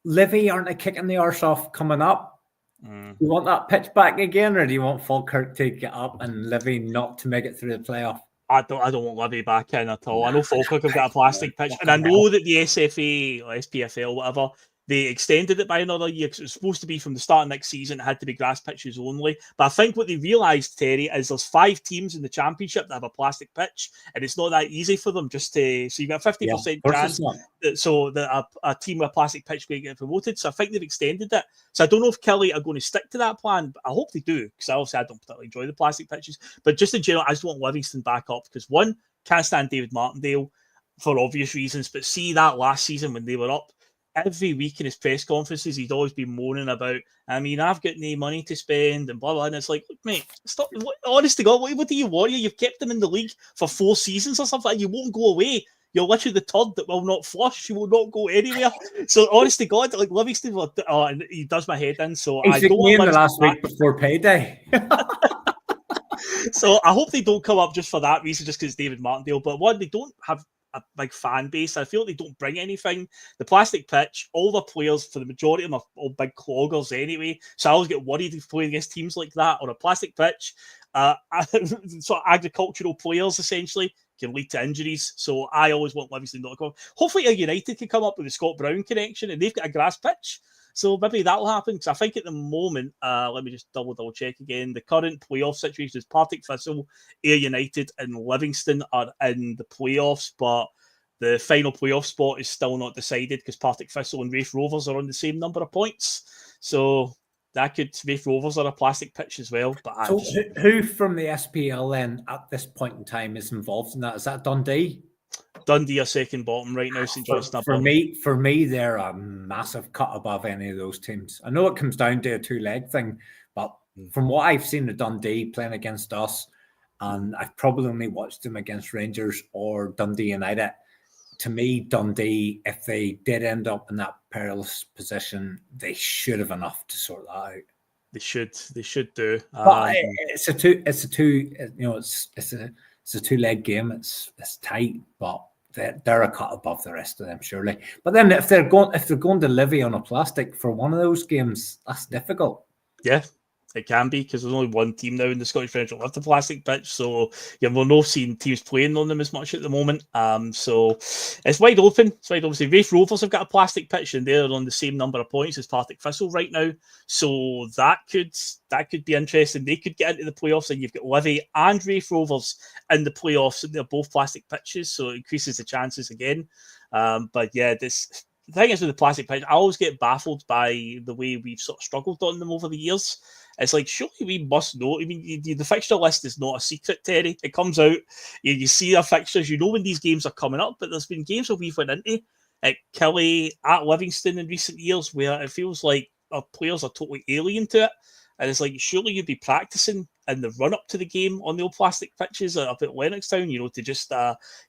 Livy aren't they kicking the arse off coming up? You want that pitch back again, or do you want Falkirk to get up and Livy not to make it through the playoff? I don't want Livy back in at all. I know Falkirk have got a plastic pitch, and I know that the SFA or SPFL, whatever, they extended it by another year because it was supposed to be from the start of next season. It had to be grass pitches only. But I think what they realised, Terry, is there's 5 teams in the championship that have a plastic pitch, and it's not that easy for them just to. So you've got a 50% chance that a team with a plastic pitch will get promoted. So I think they've extended it. So I don't know if Kelly are going to stick to that plan, but I hope they do, because obviously I don't particularly enjoy the plastic pitches. But just in general, I just want Livingston back up, because one, can't stand David Martindale for obvious reasons, but see that last season when they were up, every week in his press conferences, he'd always be moaning about, I've got no money to spend and blah, blah. And it's like, look, mate, stop. Honest to God, what do you want? You've kept them in the league for 4 seasons or something. You won't go away. You're literally the turd that will not flush. You will not go anywhere. So, honest to God, like Livingston, and he does my head in. So, I don't want the last week before payday. So, I hope they don't come up just for that reason, just because David Martindale. But one, they don't have a big fan base. I feel like they don't bring anything. The plastic pitch, all the players, for the majority of them, are all big cloggers anyway. So I always get worried if playing against teams like that on a plastic pitch. Sort of agricultural players, essentially, can lead to injuries. So I always want Livingston not to come. Hopefully, United can come up with the Scott Brown connection, and they've got a grass pitch. So maybe that'll happen, because I think at the moment, let me just double check again. The current playoff situation is Partick Thistle, Ayr United, and Livingston are in the playoffs, but the final playoff spot is still not decided because Partick Thistle and Raith Rovers are on the same number of points. So that could, Raith Rovers are a plastic pitch as well. But so who from the SPL then at this point in time is involved in that? Is that Dundee? Dundee are second bottom right now. St Johnstone. For me, they're a massive cut above any of those teams. I know it comes down to a 2-leg thing, but from what I've seen of Dundee playing against us, and I've probably only watched them against Rangers or Dundee United. To me, Dundee, if they did end up in that perilous position, they should have enough to sort that out. They should do. But it's a 2-leg game. It's tight, but they're a cut above the rest of them, surely. But then if they're going to Livy on a plastic for one of those games, that's difficult. Yeah, it can be, because there's only one team now in the Scottish Premiership that have the plastic pitch. So yeah, we're not seeing teams playing on them as much at the moment. So it's wide open. It's wide open. So Raith Rovers have got a plastic pitch, and they're on the same number of points as Partick Thistle right now. So that could be interesting. They could get into the playoffs, and you've got Livy and Raith Rovers in the playoffs, and they're both plastic pitches, so it increases the chances again. But yeah, the thing is with the plastic pitch, I always get baffled by the way we've sort of struggled on them over the years. It's like, surely we must know. I mean, the fixture list is not a secret, Terry. It comes out, you see our fixtures, you know when these games are coming up, but there's been games where we've went into at Killie, at Livingston in recent years, where it feels like our players are totally alien to it. And it's like, surely you'd be practicing in the run-up to the game on the old plastic pitches up at Lennoxtown, to just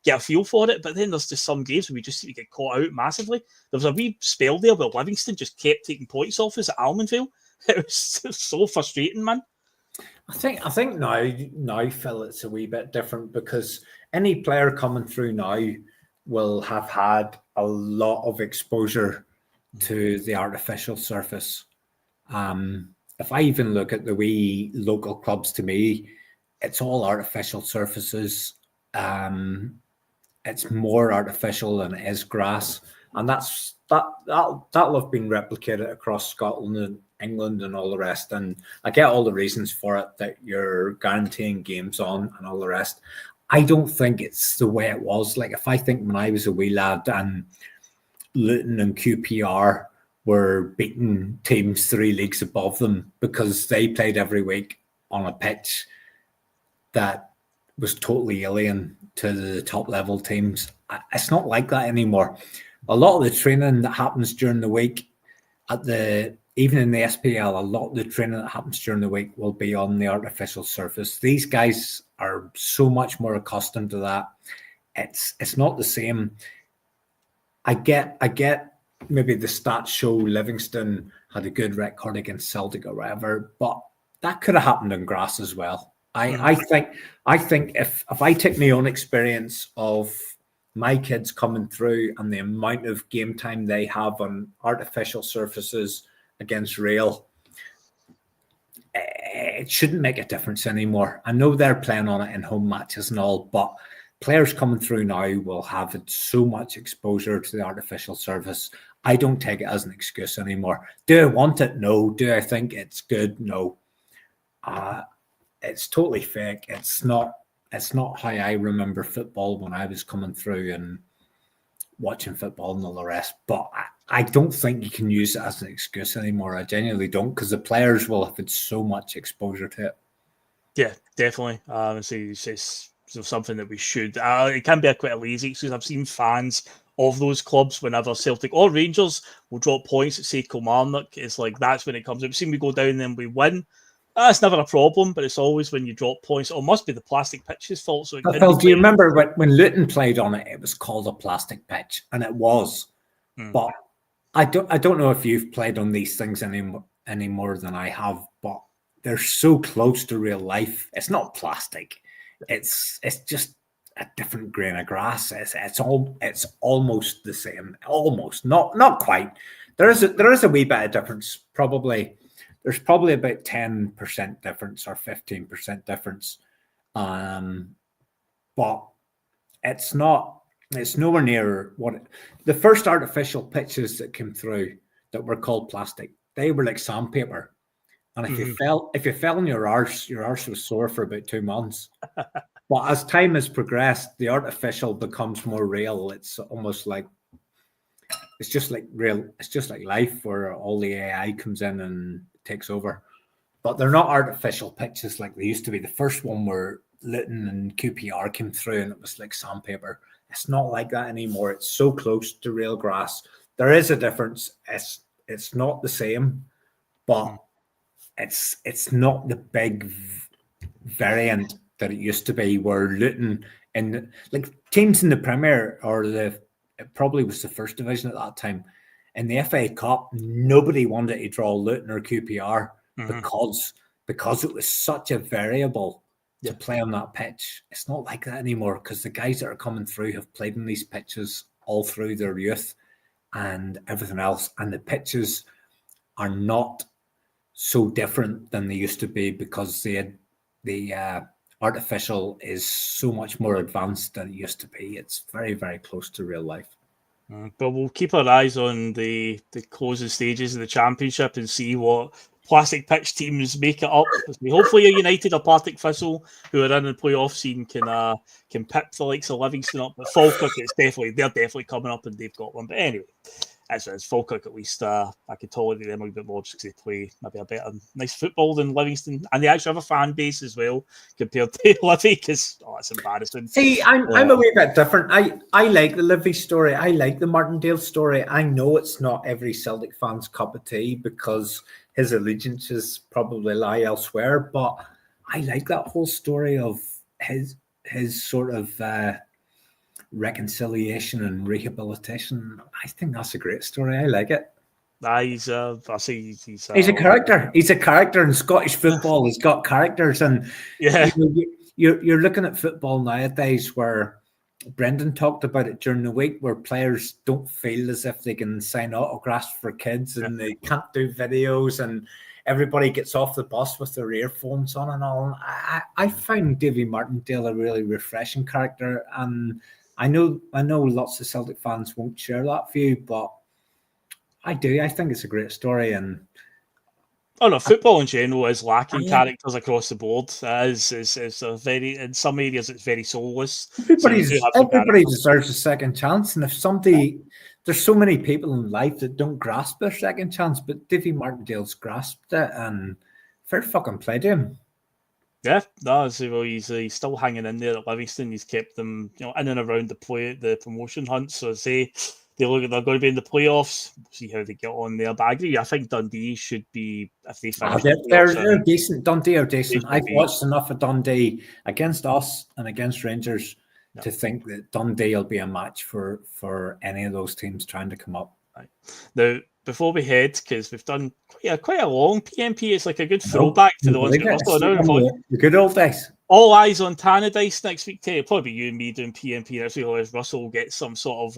get a feel for it. But then there's just some games where we just seem to get caught out massively. There was a wee spell there where Livingston just kept taking points off us at Almondvale. It was so frustrating, man. I think now, Phil, it's a wee bit different, because any player coming through now will have had a lot of exposure to the artificial surface. If I even look at the wee local clubs, to me, it's all artificial surfaces. It's more artificial than it is grass, and that'll have been replicated across Scotland and England and all the rest. And I get all the reasons for it, that you're guaranteeing games on and all the rest. I don't think it's the way it was. Like, if I think when I was a wee lad and Luton and QPR were beating teams 3 leagues above them because they played every week on a pitch that was totally alien to the top level teams. It's not like that anymore. A lot of the training that happens during the week even in the SPL, a lot of the training that happens during the week will be on the artificial surface. These guys are so much more accustomed to that. It's not the same. I get maybe the stats show Livingston had a good record against Celtic or whatever, but that could have happened in grass as well. I think if I take my own experience of my kids coming through and the amount of game time they have on artificial surfaces against real, it shouldn't make a difference anymore. I know they're playing on it in home matches and all, but players coming through now will have had so much exposure to the artificial surface. I don't take it as an excuse anymore. Do I want it? No. Do I think it's good? No. It's totally fake. It's not how I remember football when I was coming through and watching football and all the rest. But I don't think you can use it as an excuse anymore. I genuinely don't, because the players will have had so much exposure to it. Yeah, definitely. It's something that we should. It can be quite a lazy excuse. I've seen fans of those clubs whenever Celtic or Rangers will drop points at, say, Kilmarnock. It's like that's when it comes. We've seen we go down and we win. That's never a problem, but it's always when you drop points. It must be the plastic pitch's fault. So Phil, do you remember when Luton played on it? It was called a plastic pitch, and it was. But I don't know if you've played on these things any more than I have, but they're so close to real life. It's not plastic. It's just a different grain of grass. It's almost the same. Almost, not quite. There is a wee bit of difference. There's probably about 10% difference or 15% difference. But it's nowhere near what the first artificial pitches that came through that were called plastic. They were like sandpaper. And if you fell on your arse was sore for about 2 months. But as time has progressed, the artificial becomes more real. It's almost like it's just like real. It's just like life, where all the AI comes in and takes over. But they're not artificial pitches like they used to be. The first one where Luton and QPR came through and it was like sandpaper. It's not like that anymore. It's so close to real grass. There is a difference. It's not the same, but it's not the big variant that it used to be, where Luton and like teams in the Premier it probably was the first division at that time. In the FA Cup, nobody wanted to draw Luton or QPR because it was such a variable to play on that pitch. It's not like that anymore, because the guys that are coming through have played in these pitches all through their youth and everything else. And the pitches are not so different than they used to be, because the artificial is so much more advanced than it used to be. It's very, very close to real life. But we'll keep our eyes on the closing stages of the Championship and see what plastic pitch teams make it up. Hopefully, a United or Partick Thistle, who are in the playoff scene, can pip the likes of Livingston up. But Falkirk, they're definitely coming up, and they've got one. But anyway, as Falkirk, at least I could tolerate them a bit more just because they play maybe a better nice football than Livingston, and they actually have a fan base as well compared to Livy, because it's embarrassing. See, I'm a wee bit different. I like the Livy story. I like the Martindale story. I know it's not every Celtic fan's cup of tea, because his allegiances probably lie elsewhere, but I like that whole story of his sort of reconciliation and rehabilitation. I think that's a great story. I like it. He's a character. He's a character in Scottish football. He's got characters, and you're looking at football nowadays where Brendan talked about it during the week, where players don't feel as if they can sign autographs for kids, and they can't do videos, and everybody gets off the bus with their earphones on and all. I find Davy Martindale a really refreshing character, and I know lots of Celtic fans won't share that view, but I do. I think it's a great story. And football in general is lacking characters across the board. It's a very, in some areas it's very soulless. Everybody deserves a second chance, and there's so many people in life that don't grasp their second chance, but Davy Martindale's grasped it, and fair fucking play to him. Yeah, he's still hanging in there at Livingston. He's kept them, in and around the promotion hunt. So they're going to be in the playoffs. We'll see how they get on there. But I agree. I think Dundee should be, if they finish. They're decent. Dundee are decent. I've watched enough of Dundee against us and against Rangers to think that Dundee will be a match for any of those teams trying to come up. Right. Now, before we head, because we've done quite a long P.M.P, it's like a good throwback to the ones that Russell the good old days. All eyes on Tannadice next week. It'll probably be you and me doing P.M.P next week, unless Russell gets some sort of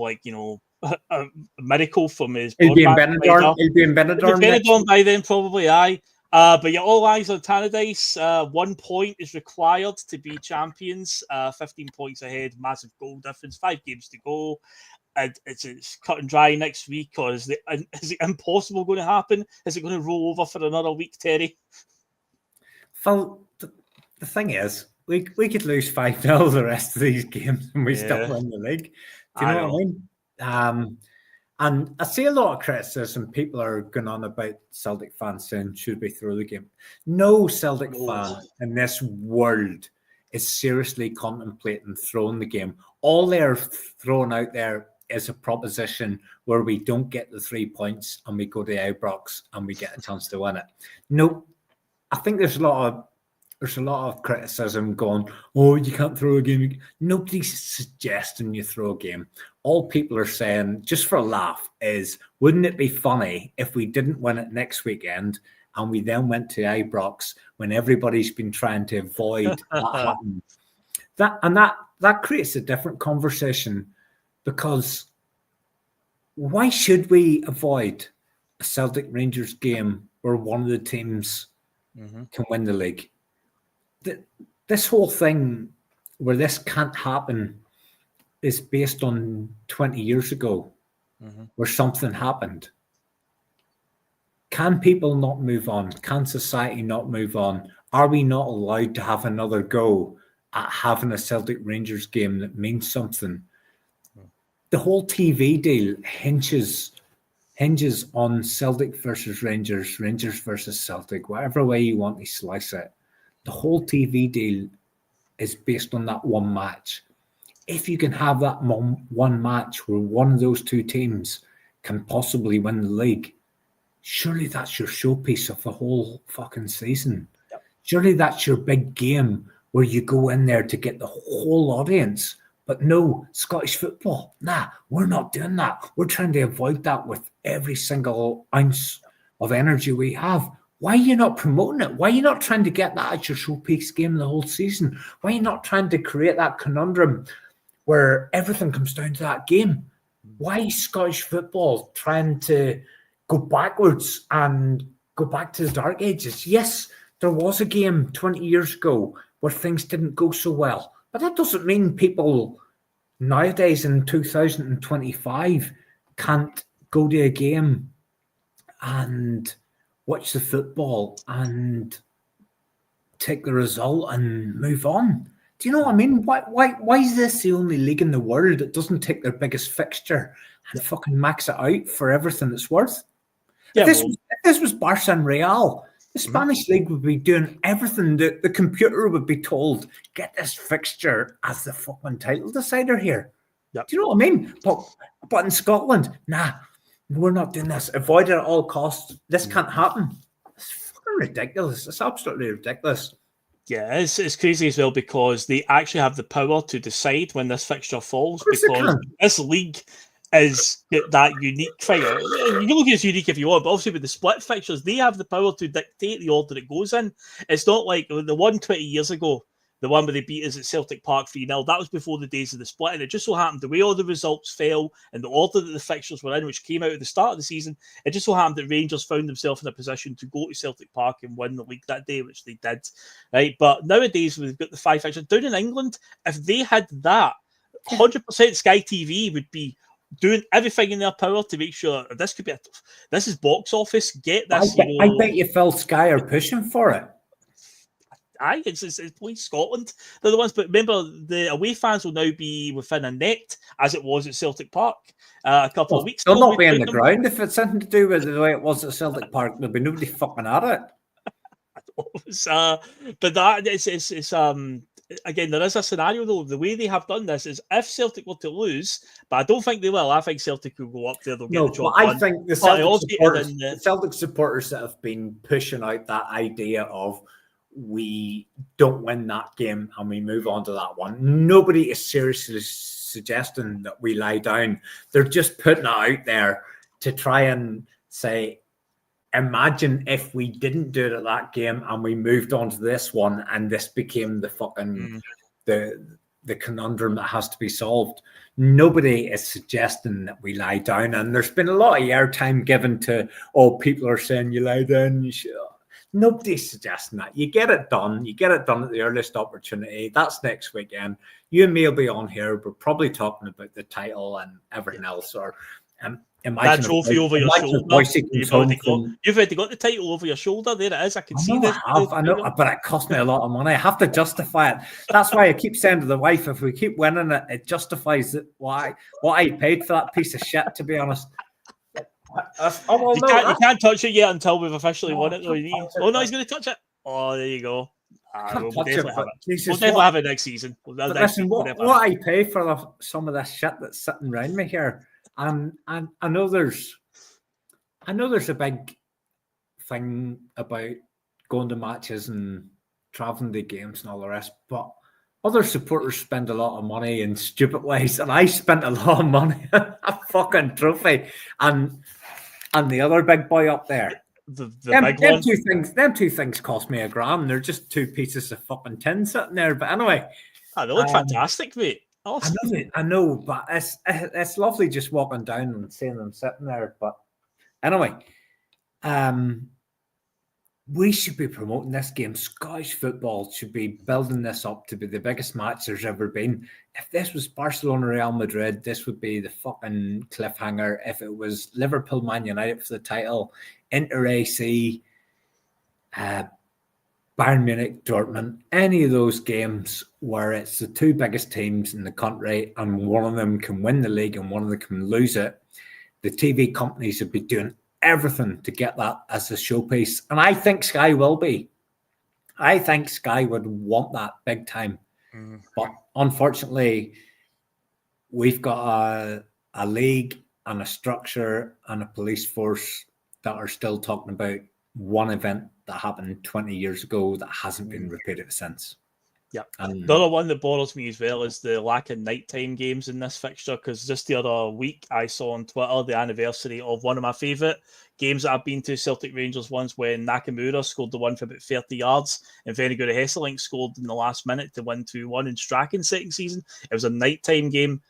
a miracle from his. He'll be in Benidorm. Benidorm by then, probably. Aye. But yeah, all eyes on Tannadice. 1 point is required to be champions. 15 points ahead, massive goal difference. 5 games to go. And it's cut and dry next week, or is it impossible going to happen? Is it going to roll over for another week, Terry? Phil, the thing is, we could lose 5-0 the rest of these games and we still win the league. Do you know what I mean? And I see a lot of criticism. People are going on about Celtic fans saying, should we throw the game? No Celtic fan in this world is seriously contemplating throwing the game. All they're throwing out there is a proposition where we don't get the 3 points and we go to Ibrox and we get a chance to win it. No, I think there's a lot of criticism going, oh, you can't throw a game. Nobody's suggesting you throw a game. All people are saying, just for a laugh, is wouldn't it be funny if we didn't win it next weekend and we then went to Ibrox when everybody's been trying to avoid that happening? That creates a different conversation, because why should we avoid a Celtic Rangers game where one of the teams can win the league? This whole thing where this can't happen is based on 20 years ago where something happened. Can people not move on? Can society not move on? Are we not allowed to have another go at having a Celtic Rangers game that means something? The whole TV deal hinges on Celtic versus Rangers, Rangers versus Celtic, whatever way you want to slice it. The whole TV deal is based on that one match. If you can have that one match where one of those two teams can possibly win the league, surely that's your showpiece of the whole fucking season. Yep. Surely that's your big game where you go in there to get the whole audience. But no, Scottish football, nah, we're not doing that. We're trying to avoid that with every single ounce of energy we have. Why are you not promoting it? Why are you not trying to get that as your showpiece game the whole season? Why are you not trying to create that conundrum where everything comes down to that game? Why is Scottish football trying to go backwards and go back to the dark ages? Yes, there was a game 20 years ago where things didn't go so well. But that doesn't mean people nowadays in 2025 can't go to a game and watch the football and take the result and move on. Do you know what I mean? Why is this the only league in the world that doesn't take their biggest fixture and fucking max it out for everything it's worth? Yeah, if this was Barca and Real, the Spanish league would be doing everything. The computer would be told, get this fixture as the fucking title decider here. Yep. Do you know what I mean? But in Scotland, nah, we're not doing this. Avoid it at all costs. This can't happen. It's fucking ridiculous. It's absolutely ridiculous. Yeah, it's crazy as well, because they actually have the power to decide when this fixture falls, because this league is that unique figure. You can look at it as unique if you want, but obviously with the split fixtures, they have the power to dictate the order it goes in. It's not like the one 20 years ago, the one where they beat us at Celtic Park 3-0. That was before the days of the split, and it just so happened the way all the results fell and the order that the fixtures were in, which came out at the start of the season, it just so happened that Rangers found themselves in a position to go to Celtic Park and win the league that day, which they did. Right, but nowadays we've got the 5 fixtures down in England. If they had that, 100% Sky TV would be doing everything in their power to make sure this could be this is box office. Get this. I bet you Phil Sky are pushing for it. Aye, it's Police Scotland. They're the ones, but remember the away fans will now be within a net, as it was at Celtic Park a couple of weeks ago. They'll not be on the ground if it's something to do with the way it was at Celtic Park. There'll be nobody fucking at it. But that it's again, there is a scenario though. The way they have done this is if Celtic were to lose, but I don't think they will. I think Celtic will go up there. They'll get the job done. I think the Celtic supporters that have been pushing out that idea of we don't win that game and we move on to that one. Nobody is seriously suggesting that we lie down. They're just putting it out there to try and say, imagine if we didn't do it at that game and we moved on to this one and this became the fucking the conundrum that has to be solved. Nobody is suggesting that we lie down, and there's been a lot of airtime given to people are saying you lie down, you should. Nobody's suggesting that. You get it done. You get it done at the earliest opportunity. That's next weekend. You and me will be on here. We're probably talking about the title and everything else. Or imagine that trophy over your shoulder. You've already got the title over your shoulder. There it is. I can see this. I know, but it cost me a lot of money. I have to justify it. That's why I keep saying to the wife, if we keep winning it, it justifies it. What I paid for that piece of shit, to be honest. You can't touch it yet until we've officially won it, though. No, he's going to touch it. Oh, there you go. We'll definitely have it next season. Listen, what I pay for some of this shit that's sitting around me here, and I know there's a big thing about going to matches and traveling to games and all the rest, but other supporters spend a lot of money in stupid ways, and I spent a lot of money on a fucking trophy, and the other big boy up there. Them two things cost me $1,000. They're just two pieces of fucking tin sitting there. But anyway, they look fantastic, mate. Awesome. I know, but it's lovely just walking down and seeing them sitting there. But anyway, we should be promoting this game. Scottish football should be building this up to be the biggest match there's ever been. If this was Barcelona Real Madrid, this would be the fucking cliffhanger. If it was Liverpool Man United for the title, Inter AC, Bayern Munich Dortmund, any of those games where it's the two biggest teams in the country and one of them can win the league and one of them can lose it, the TV companies would be doing everything to get that as a showpiece. And I think Sky will be. I think Sky would want that big time. But unfortunately, we've got a league and a structure and a police force that are still talking about one event that happened 20 years ago that hasn't been repeated since. Yeah. The other one that bothers me as well is the lack of nighttime games in this fixture, because just the other week I saw on Twitter the anniversary of one of my favourite games that I've been to, Celtic Rangers ones, when Nakamura scored the one for about 30 yards and Vennegoor Hesselink scored in the last minute to win 2-1 in Strachan's second season. It was a nighttime game.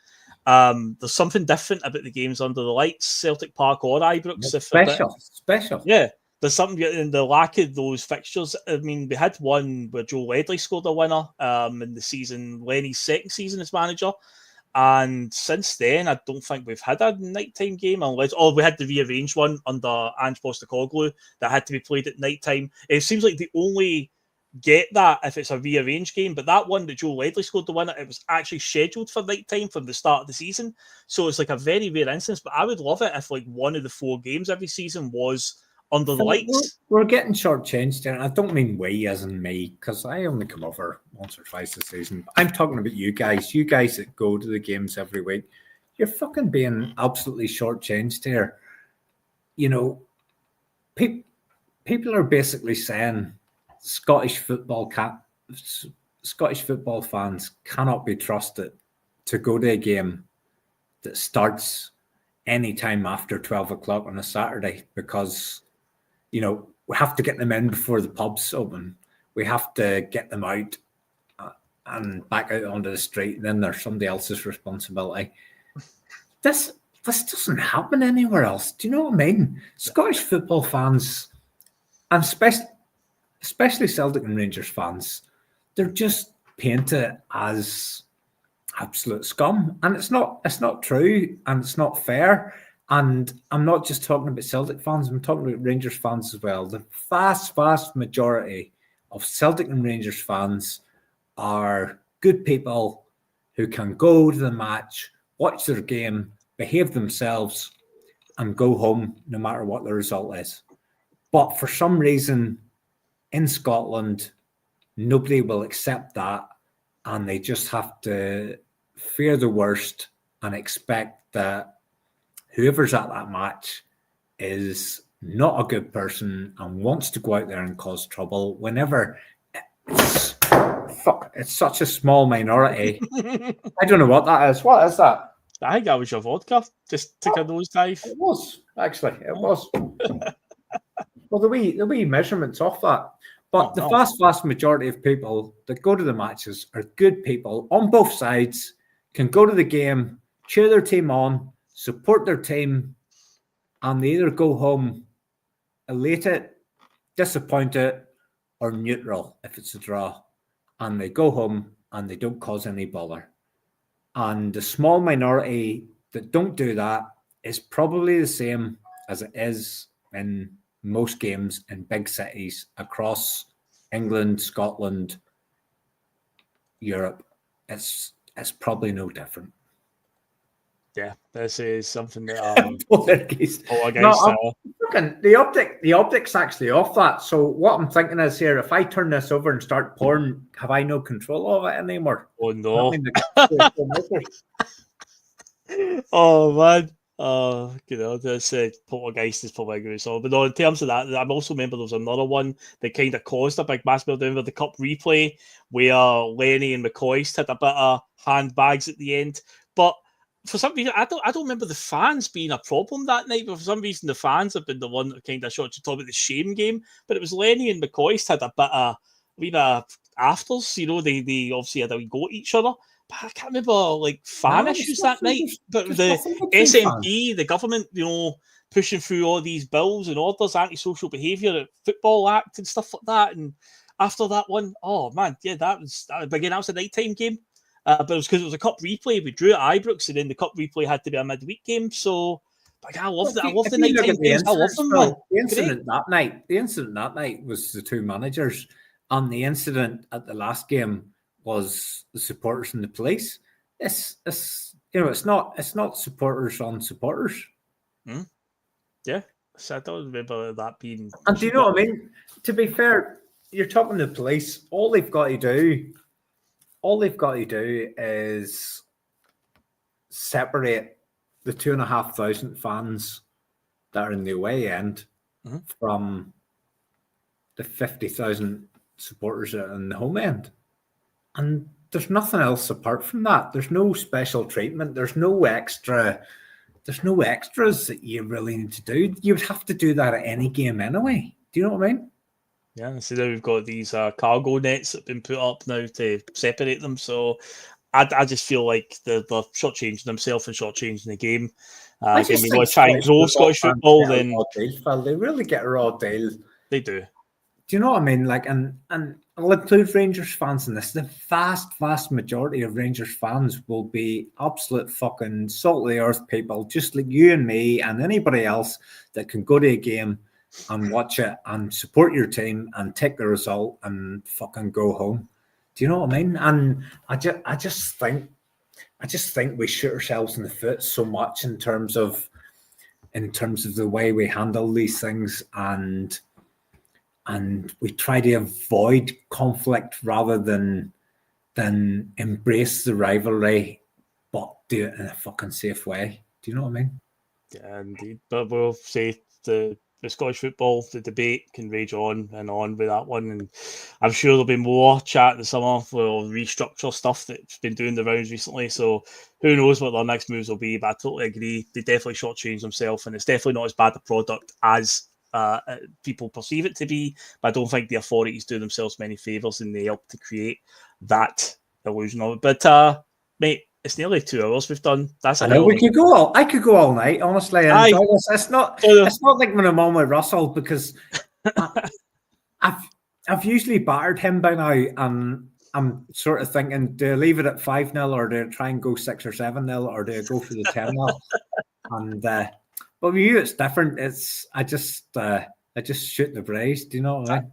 There's something different about the games under the lights, Celtic Park or Ibrox. Special. Yeah. There's something in the lack of those fixtures. I mean, we had one where Joe Ledley scored a winner in the season, Lenny's second season as manager. And since then, I don't think we've had a nighttime game unless, we had the rearranged one under Ange Postecoglou that had to be played at nighttime. It seems like they only get that if it's a rearranged game, but that one that Joe Ledley scored the winner, it was actually scheduled for nighttime from the start of the season. So it's like a very rare instance, but I would love it if like one of the 4 games every season was under the lights. We're getting shortchanged there. I don't mean we as in me, because I only come over once or twice a season. I'm talking about you guys that go to the games every week. You're fucking being absolutely shortchanged here. You know, people are basically saying Scottish football fans cannot be trusted to go to a game that starts any time after 12 o'clock on a Saturday because, you know, we have to get them in before the pubs open. We have to get them out and back out onto the street. And then there's somebody else's responsibility. This doesn't happen anywhere else. Do you know what I mean? Scottish football fans, and especially Celtic and Rangers fans, they're just painted as absolute scum. And it's not true and it's not fair. And I'm not just talking about Celtic fans, I'm talking about Rangers fans as well. The vast majority of Celtic and Rangers fans are good people who can go to the match, watch their game, behave themselves, and go home no matter what the result is. But for some reason, in Scotland, nobody will accept that, and they just have to fear the worst and expect that whoever's at that match is not a good person and wants to go out there and cause trouble whenever it's such a small minority. I don't know what that is. What is that? I think that was your vodka. Just took a nosedive. It was, actually. It was. Well, the wee measurements off that. But the vast majority of people that go to the matches are good people on both sides, can go to the game, cheer their team on, support their team, and they either go home elated disappointed, or neutral if it's a draw. And they go home and they don't cause any bother. And the small minority that don't do that is probably the same as it is in most games in big cities across England, Scotland, Europe. It's probably no different. Yeah, this is something that the optics actually off that. So what I'm thinking is here, if I turn this over and start pouring, have I no control of it anymore? Oh no. Oh man. This poltergeist is probably going to But no, in terms of that, I also remember there was another one that kind of caused a big mass meltdown with the cup replay where Lenny and McCoist had a bit of handbags at the end. But for some reason, I don't remember the fans being a problem that night, but for some reason the fans have been the one that kind of shot to talk about the shame game. But it was Lenny and McCoist had a bit of afters, they obviously had a wee go at each other. But I can't remember fan issues that night. But the SNP, the government, pushing through all these bills and orders, antisocial behaviour at Football Act and stuff like that. And after that one, oh man, yeah, that was a nighttime game. But it was because it was a cup replay. We drew at Ibrox, and then the cup replay had to be a midweek game. So, I love that. I love the nighttime games. I love them, man. The incident that night was the two managers, and the incident at the last game was the supporters and the police. It's not supporters on supporters. Yeah, so I don't remember that being. And do you know what I mean? To be fair, you're talking to the police. All they've got to do is separate the 2,500 fans that are in the away end from the 50,000 supporters in the home end. And there's nothing else apart from that. There's no special treatment. There's no extras that you really need to do. You would have to do that at any game anyway. Do you know what I mean? Yeah, so now we've got these cargo nets that have been put up now to separate them. So I just feel like they're shortchanging themselves and shortchanging the game. If we want to try and grow Scottish football, then they really get a raw deal. They do. Do you know what I mean? And I'll include Rangers fans in this. The vast majority of Rangers fans will be absolute fucking salt of the earth people, just like you and me and anybody else that can go to a game and watch it and support your team and take the result and fucking go home. Do you know what I mean? And I just think we shoot ourselves in the foot so much in terms of the way we handle these things, and we try to avoid conflict rather than embrace the rivalry, but do it in a fucking safe way. Do you know what I mean? Yeah, indeed. But we'll say the Scottish football, the debate can rage on and on with that one. And I'm sure there'll be more chat this summer for restructure stuff that's been doing the rounds recently. So who knows what their next moves will be. But I totally agree. They definitely shortchanged themselves, and it's definitely not as bad a product as people perceive it to be. But I don't think the authorities do themselves many favours, and they help to create that illusion of it. But mate, it's nearly 2 hours we've done. That's I know I could go all night, honestly. It's not like when I'm on with Russell, because I've usually battered him by now, and I'm sort of thinking, do I leave it at 5-0 or do I try and go 6 or 7-0 or do I go for the 10-0? And but with you it's different. I just shoot the breeze. Do you know what I mean?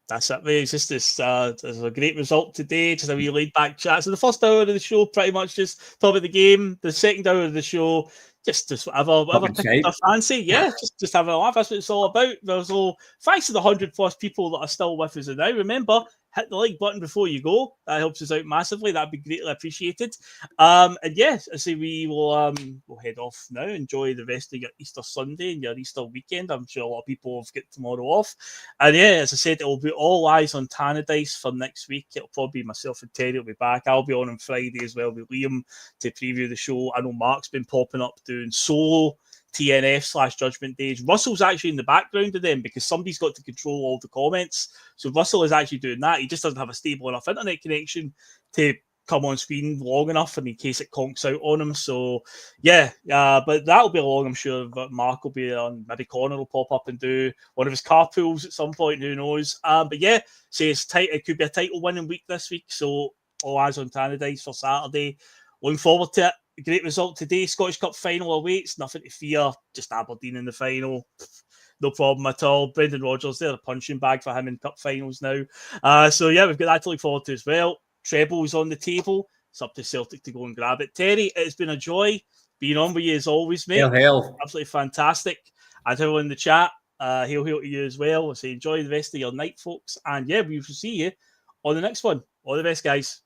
That's it, mate. It's just this. There's a great result today. Just a wee laid back chat. So the first hour of the show, pretty much just talk about the game. The second hour of the show, just whatever tickle fancy. Yeah, just have a laugh. That's what it's all about. So thanks to the 100+ people that are still with us now. Remember, hit the like button before you go. That helps us out massively. That'd be greatly appreciated. And yes, I say we will we'll head off now. Enjoy the rest of your Easter Sunday and your Easter weekend. I'm sure a lot of people have got tomorrow off. And yeah, as I said, it will be all eyes on Tannadice for next week. It'll probably be myself and Terry will be back. I'll be on Friday as well with Liam to preview the show. I know Mark's been popping up doing solo TNF/Judgment Days. Russell's actually in the background of them because somebody's got to control all the comments. So Russell is actually doing that. He just doesn't have a stable enough internet connection to come on screen long enough and in case it conks out on him. So yeah, but that'll be long, I'm sure. But Mark will be on, maybe Conor will pop up and do one of his carpools at some point, who knows. But yeah, say it's tight, it could be a title winning week this week. So all eyes on Tannadice for Saturday. Looking forward to it. Great result today. Scottish Cup final awaits, nothing to fear, just Aberdeen in the final. No problem at all. Brendan Rodgers, they're a punching bag for him in cup finals now. So yeah, we've got that to look forward to as well. Trebles on the table. It's up to Celtic to go and grab it. Terry, it's been a joy being on with you as always, mate. Hail. Absolutely fantastic. And everyone in the chat, hail to you as well. I'll say enjoy the rest of your night, folks. And yeah, we will see you on the next one. All the best, guys.